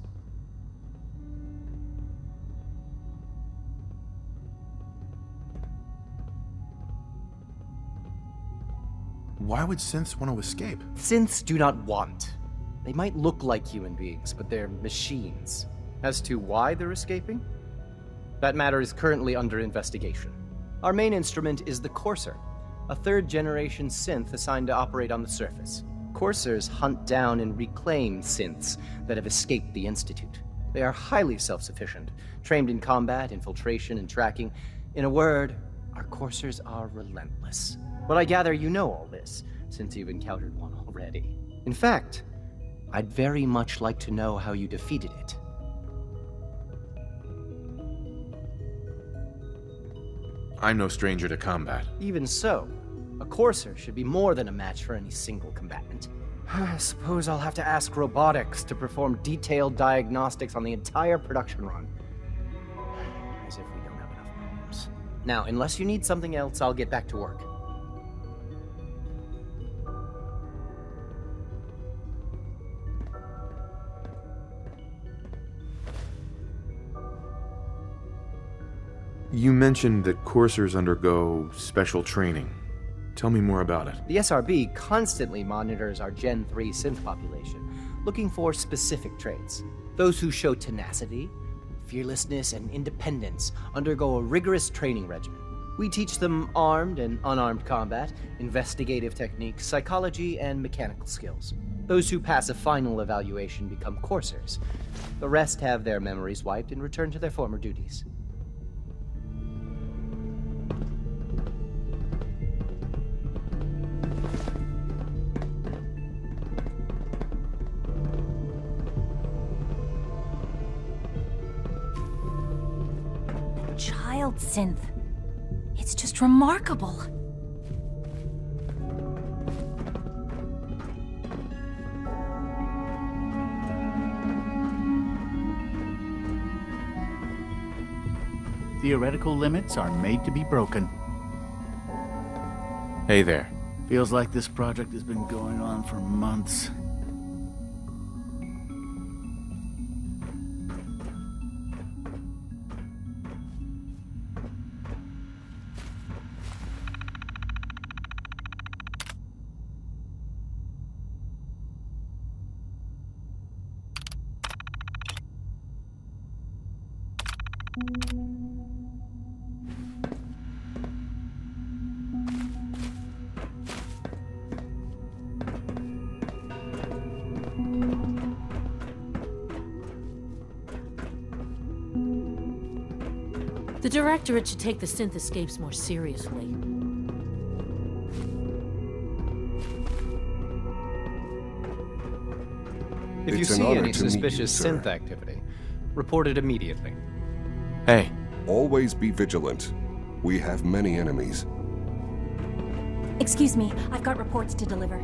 Why would synths want to escape? Synths do not want. They might look like human beings, but they're machines. As to why they're escaping? That matter is currently under investigation. Our main instrument is the Courser, a third-generation synth assigned to operate on the surface. Coursers hunt down and reclaim synths that have escaped the Institute. They are highly self-sufficient, trained in combat, infiltration, and tracking. In a word, our Coursers are relentless. But I gather you know all this, since you've encountered one already. In fact, I'd very much like to know how you defeated it. I'm no stranger to combat. Even so, a Courser should be more than a match for any single combatant. I suppose I'll have to ask robotics to perform detailed diagnostics on the entire production run. As if we don't have enough problems. Now, unless you need something else, I'll get back to work. You mentioned that coursers undergo special training. Tell me more about it. The SRB constantly monitors our Gen 3 synth population, looking for specific traits. Those who show tenacity, fearlessness, and independence undergo a rigorous training regimen. We teach them armed and unarmed combat, investigative techniques, psychology, and mechanical skills. Those who pass a final evaluation become coursers. The rest have their memories wiped and return to their former duties. Child synth. It's just remarkable. Theoretical limits are made to be broken. Hey there. Feels like this project has been going on for months. The Directorate should take the synth escapes more seriously. If you It's an see honor any to meet you, suspicious sir. synth activity, report it immediately. Hey. Always be vigilant. We have many enemies. Excuse me, I've got reports to deliver.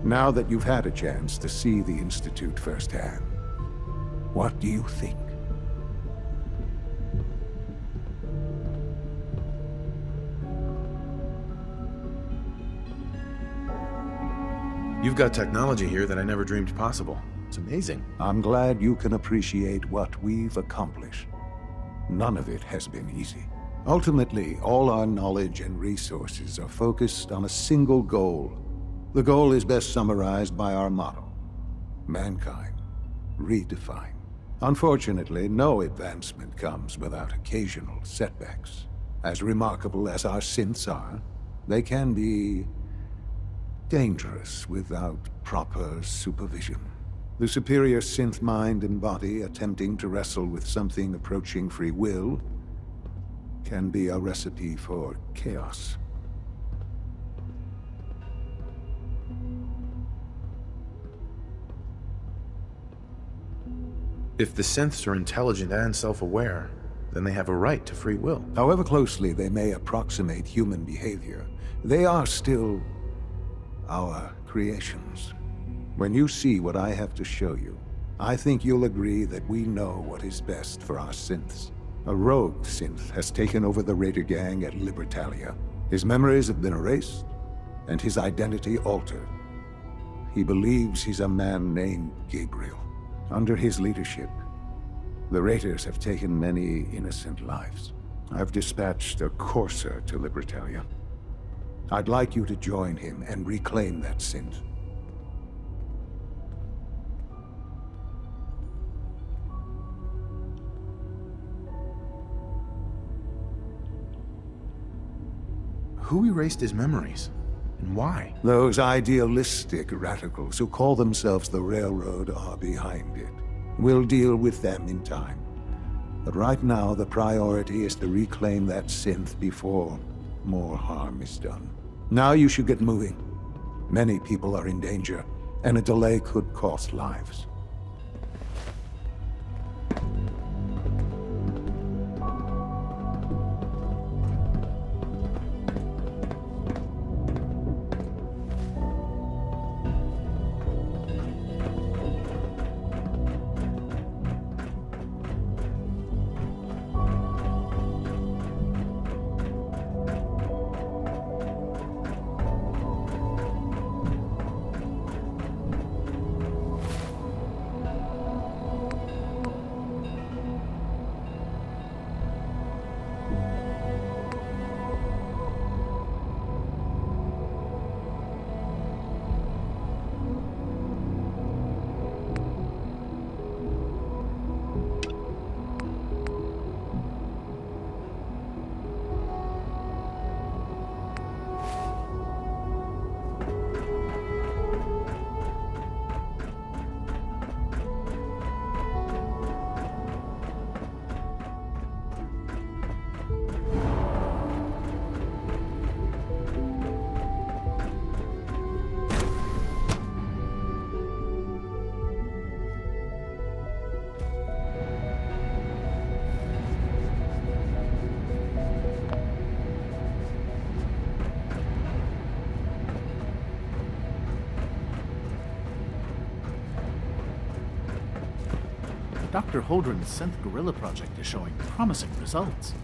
Now that you've had a chance to see the Institute firsthand, what do you think? You've got technology here that I never dreamed possible. It's amazing. I'm glad you can appreciate what we've accomplished. None of it has been easy. Ultimately, all our knowledge and resources are focused on a single goal. The goal is best summarized by our motto: mankind, redefined. Unfortunately, no advancement comes without occasional setbacks. As remarkable as our synths are, they can be dangerous without proper supervision. The superior synth mind and body attempting to wrestle with something approaching free will can be a recipe for chaos. If the synths are intelligent and self-aware, then they have a right to free will. However closely they may approximate human behavior, they are still our creations. When you see what I have to show you, I think you'll agree that we know what is best for our synths. A rogue synth has taken over the Raider gang at Libertalia. His memories have been erased, and his identity altered. He believes he's a man named Gabriel. Under his leadership, the Raiders have taken many innocent lives. I've dispatched a courser to Libertalia. I'd like you to join him and reclaim that synth. Who erased his memories? And why? Those idealistic radicals who call themselves the Railroad are behind it. We'll deal with them in time. But right now, the priority is to reclaim that synth before more harm is done. Now you should get moving. Many people are in danger, and a delay could cost lives. Dr. Holdren's Synth Gorilla project is showing promising results.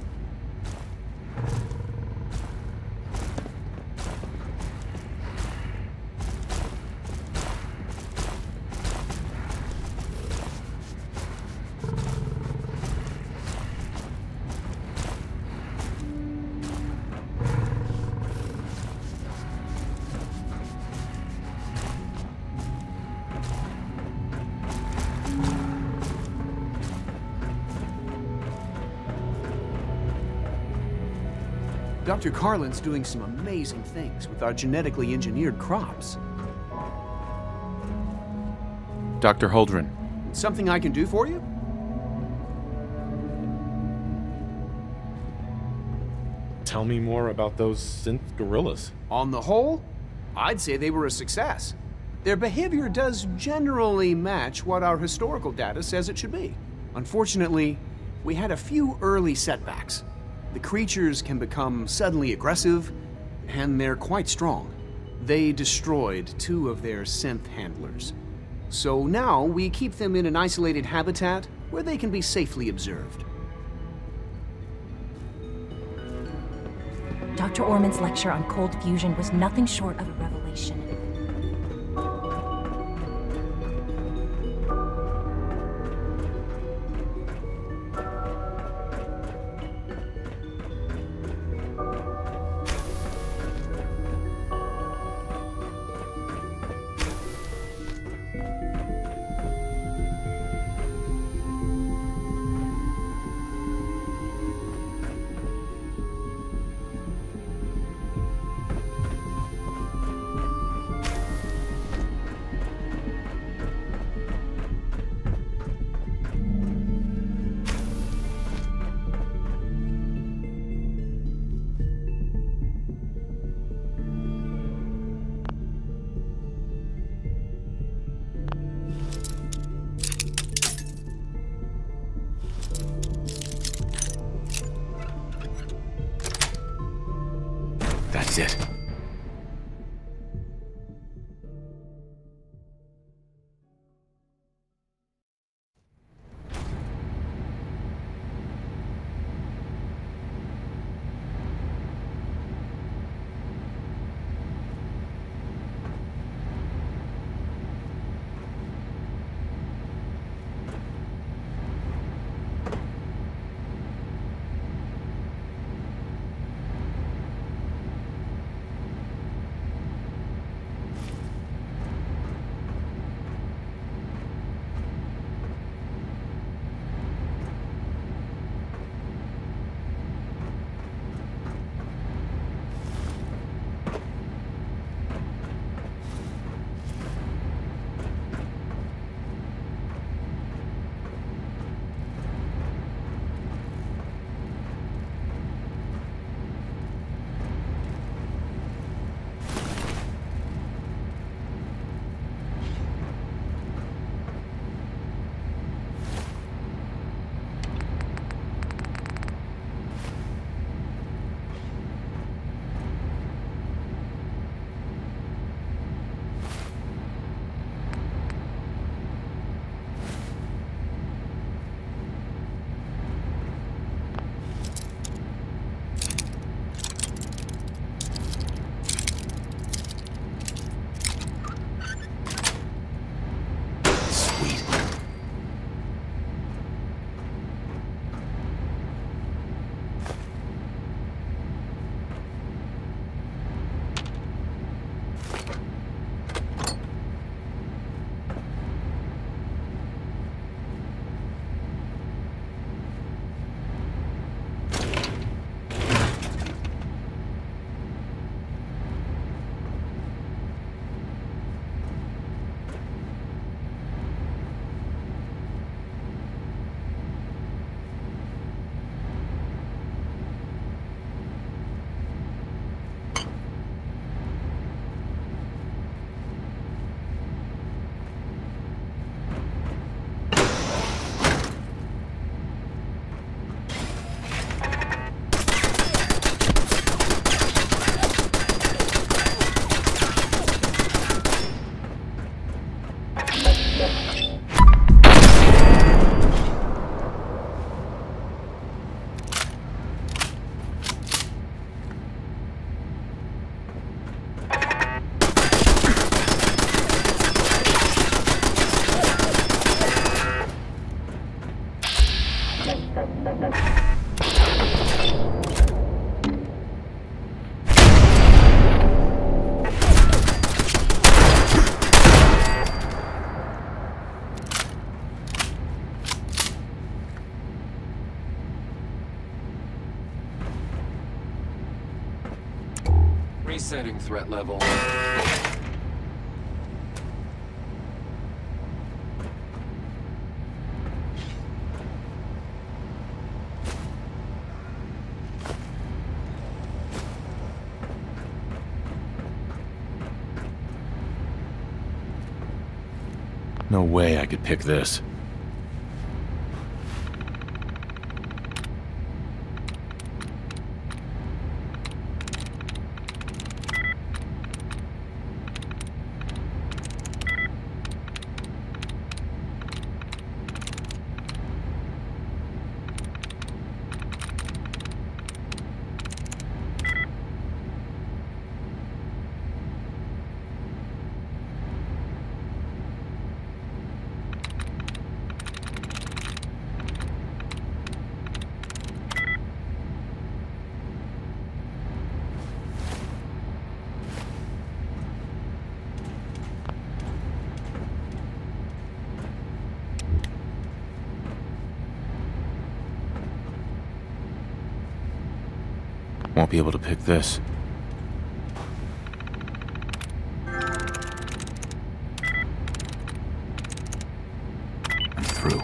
Dr. Carlin's doing some amazing things with our genetically engineered crops. Dr. Holdren. Something I can do for you? Tell me more about those synth gorillas. On the whole, I'd say they were a success. Their behavior does generally match what our historical data says it should be. Unfortunately, we had a few early setbacks. The creatures can become suddenly aggressive, and they're quite strong. They destroyed 2 of their synth handlers. So now we keep them in an isolated habitat where they can be safely observed. Dr. Orman's lecture on cold fusion was nothing short of a revelation. That's it. Resetting threat level. No way I could pick this. not be able to pick this. I'm through.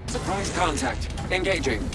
Surprise contact. Engaging.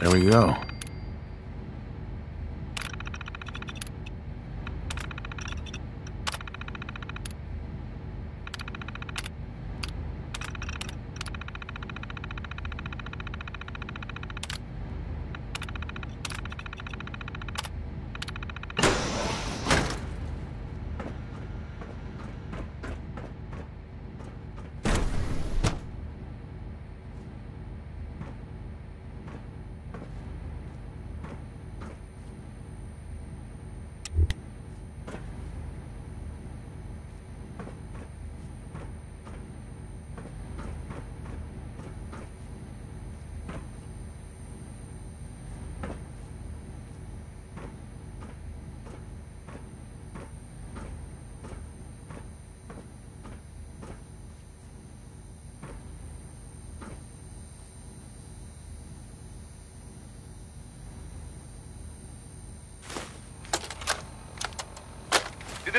There we go.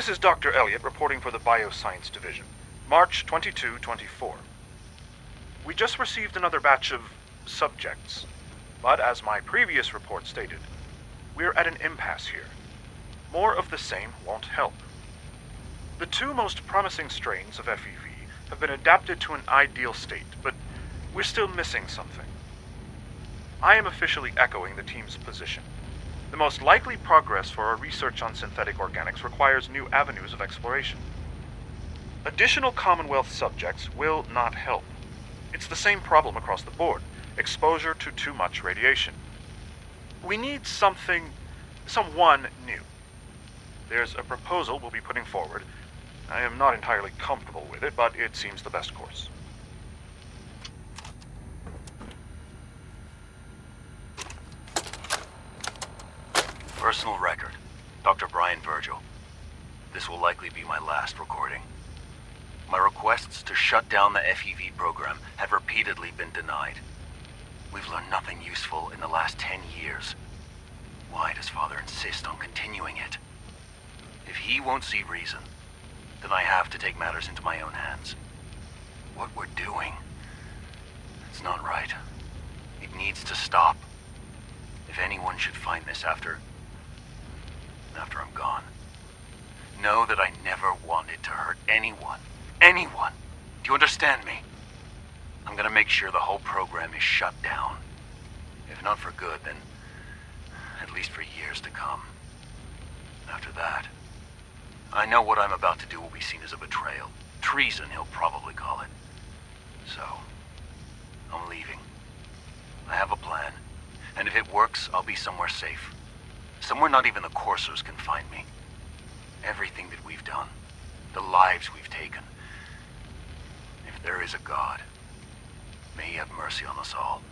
This is Dr. Elliott reporting for the Bioscience Division, March 22-24. We just received another batch of subjects, but as my previous report stated, we're at an impasse here. More of the same won't help. The two most promising strains of FEV have been adapted to an ideal state, but we're still missing something. I am officially echoing the team's position. The most likely progress for our research on synthetic organics requires new avenues of exploration. Additional Commonwealth subjects will not help. It's the same problem across the board, exposure to too much radiation. We need someone new. There's a proposal we'll be putting forward. I am not entirely comfortable with it, but it seems the best course. Personal record, Dr. Brian Virgil. This will likely be my last recording. My requests to shut down the FEV program have repeatedly been denied. We've learned nothing useful in the last 10 years. Why does Father insist on continuing it? If he won't see reason, then I have to take matters into my own hands. What we're doing, it's not right. It needs to stop. If anyone should find this after I'm gone, know that I never wanted to hurt anyone. Anyone! Do you understand me? I'm gonna make sure the whole program is shut down. If not for good, then at least for years to come. After that, I know what I'm about to do will be seen as a betrayal. Treason, he'll probably call it. So, I'm leaving. I have a plan, and if it works, I'll be somewhere safe. Somewhere not even the coursers can find me. Everything that we've done, the lives we've taken. If there is a God, may he have mercy on us all.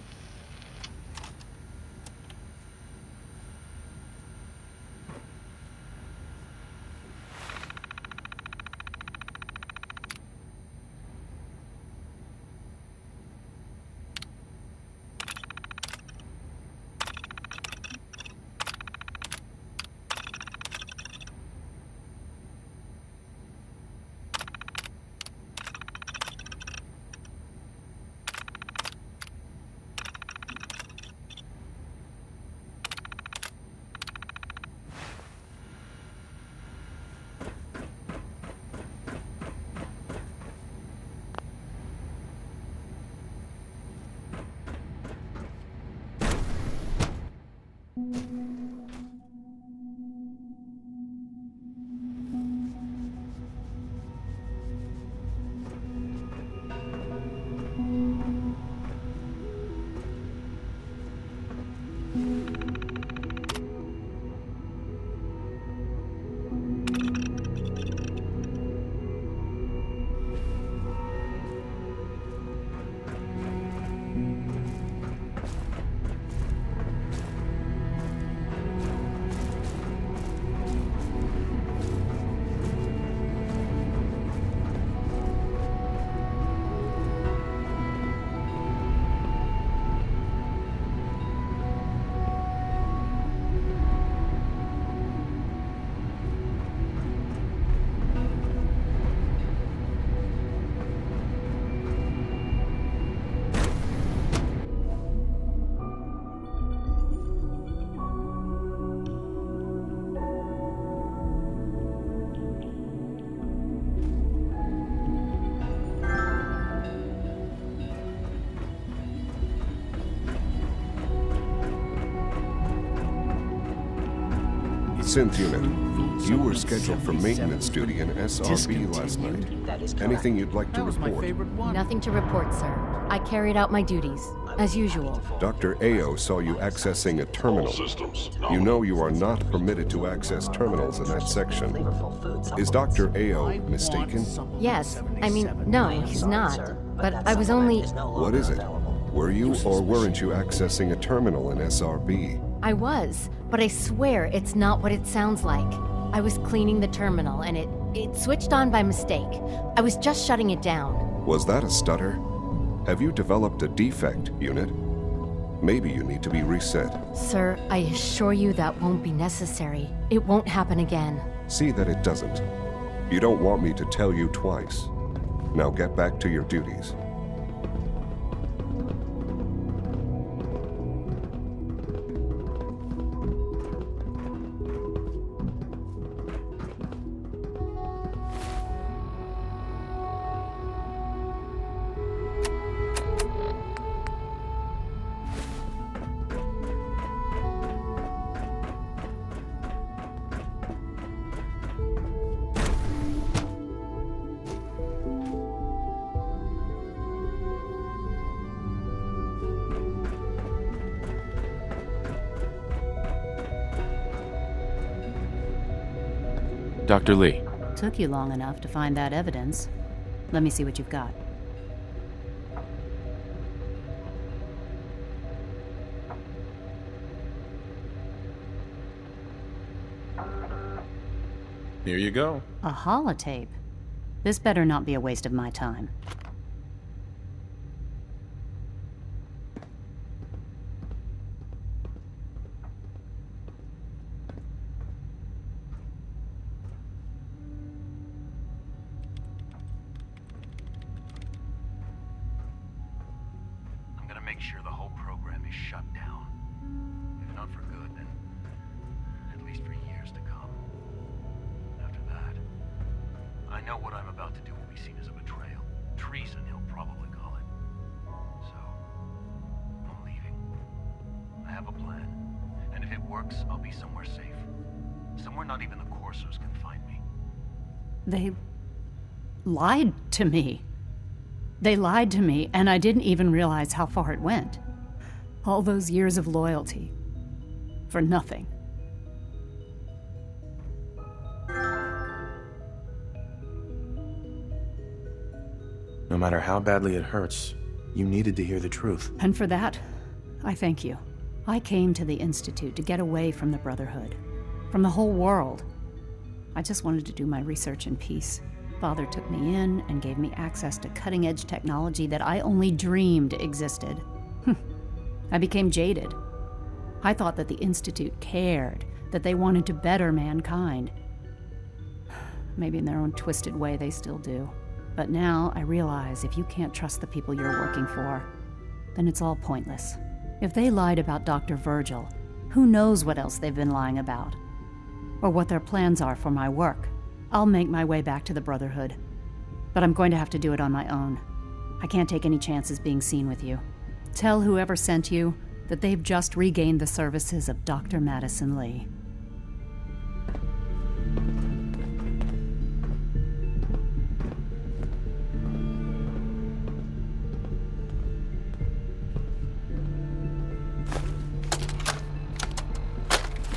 Synth unit, you were scheduled for maintenance duty in SRB last night. Anything you'd like to report? Nothing to report, sir. I carried out my duties, as usual. Dr. Ao saw you accessing a terminal. You know you are not permitted to access terminals in that section. Is Dr. Ao mistaken? Yes. I mean, no, he's not. But I was only... What is it? Were you or weren't you accessing a terminal in SRB? I was, but I swear it's not what it sounds like. I was cleaning the terminal and it switched on by mistake. I was just shutting it down. Was that a stutter? Have you developed a defect, unit? Maybe you need to be reset. Sir, I assure you that won't be necessary. It won't happen again. See that it doesn't. You don't want me to tell you twice. Now get back to your duties. Dr. Lee. Took you long enough to find that evidence. Let me see what you've got. Here you go. A holotape? This better not be a waste of my time. Make sure the whole program is shut down. If not for good, then at least for years to come. After that, I know what I'm about to do will be seen as a betrayal. Treason, he'll probably call it. So, I'm leaving. I have a plan. And if it works, I'll be somewhere safe. Somewhere not even the Coursers can find me. They lied to me. They lied to me, and I didn't even realize how far it went. All those years of loyalty. For nothing. No matter how badly it hurts, you needed to hear the truth. And for that, I thank you. I came to the Institute to get away from the Brotherhood. From the whole world. I just wanted to do my research in peace. Father took me in and gave me access to cutting-edge technology that I only dreamed existed. I became jaded. I thought that the Institute cared, that they wanted to better mankind. Maybe in their own twisted way they still do. But now I realize if you can't trust the people you're working for, then it's all pointless. If they lied about Dr. Virgil, who knows what else they've been lying about? Or what their plans are for my work. I'll make my way back to the Brotherhood. But I'm going to have to do it on my own. I can't take any chances being seen with you. Tell whoever sent you that they've just regained the services of Dr. Madison Lee.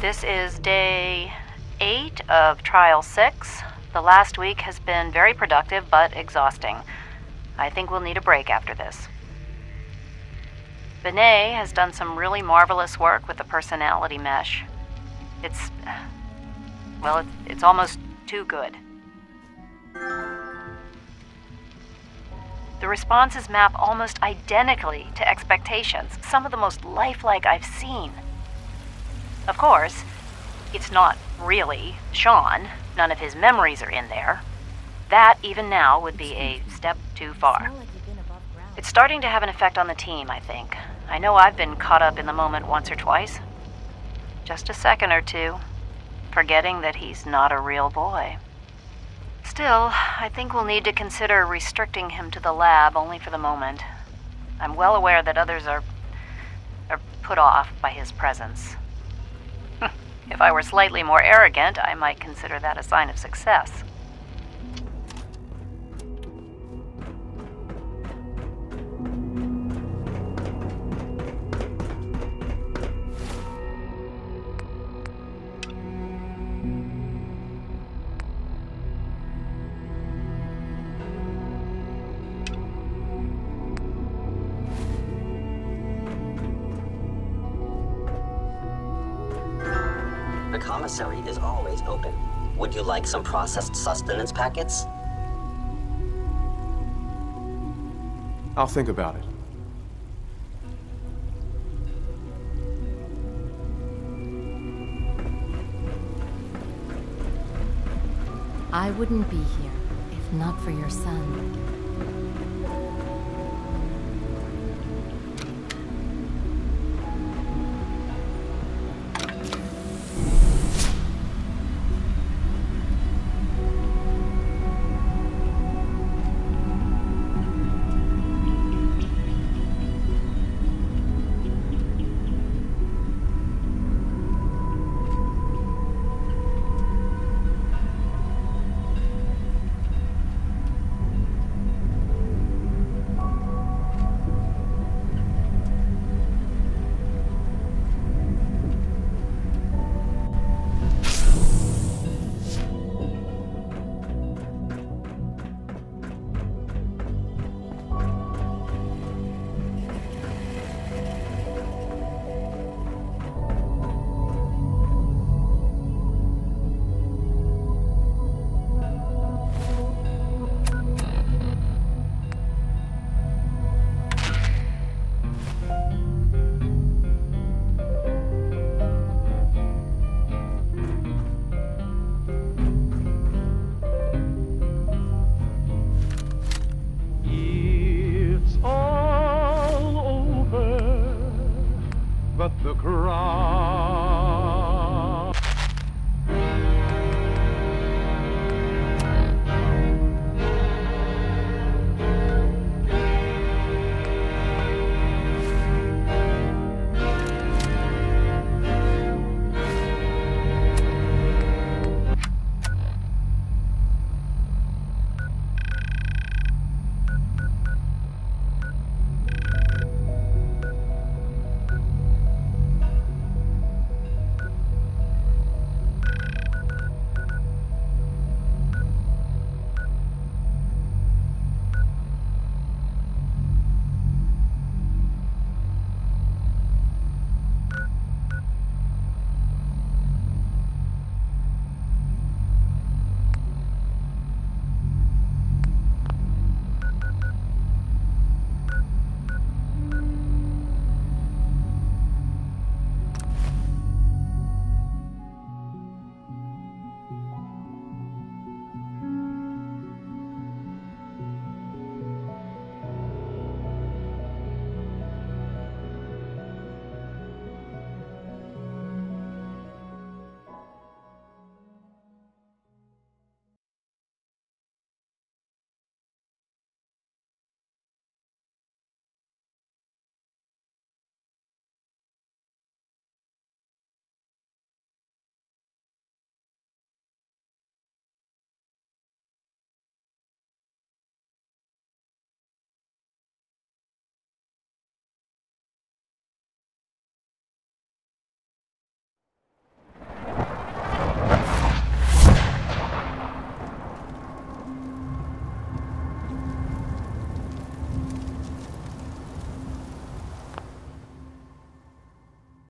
This is day 8 of Trial 6. The last week has been very productive, but exhausting. I think we'll need a break after this. Benet has done some really marvelous work with the personality mesh. It's almost too good. The responses map almost identically to expectations, some of the most lifelike I've seen. Of course, it's not really Sean. None of his memories are in there. That, even now, would be a step too far. It's starting to have an effect on the team, I think. I know I've been caught up in the moment once or twice. Just a second or two, forgetting that he's not a real boy. Still, I think we'll need to consider restricting him to the lab only for the moment. I'm well aware that others are put off by his presence. If I were slightly more arrogant, I might consider that a sign of success. The commissary is always open. Would you like some processed sustenance packets? I'll think about it. I wouldn't be here if not for your son.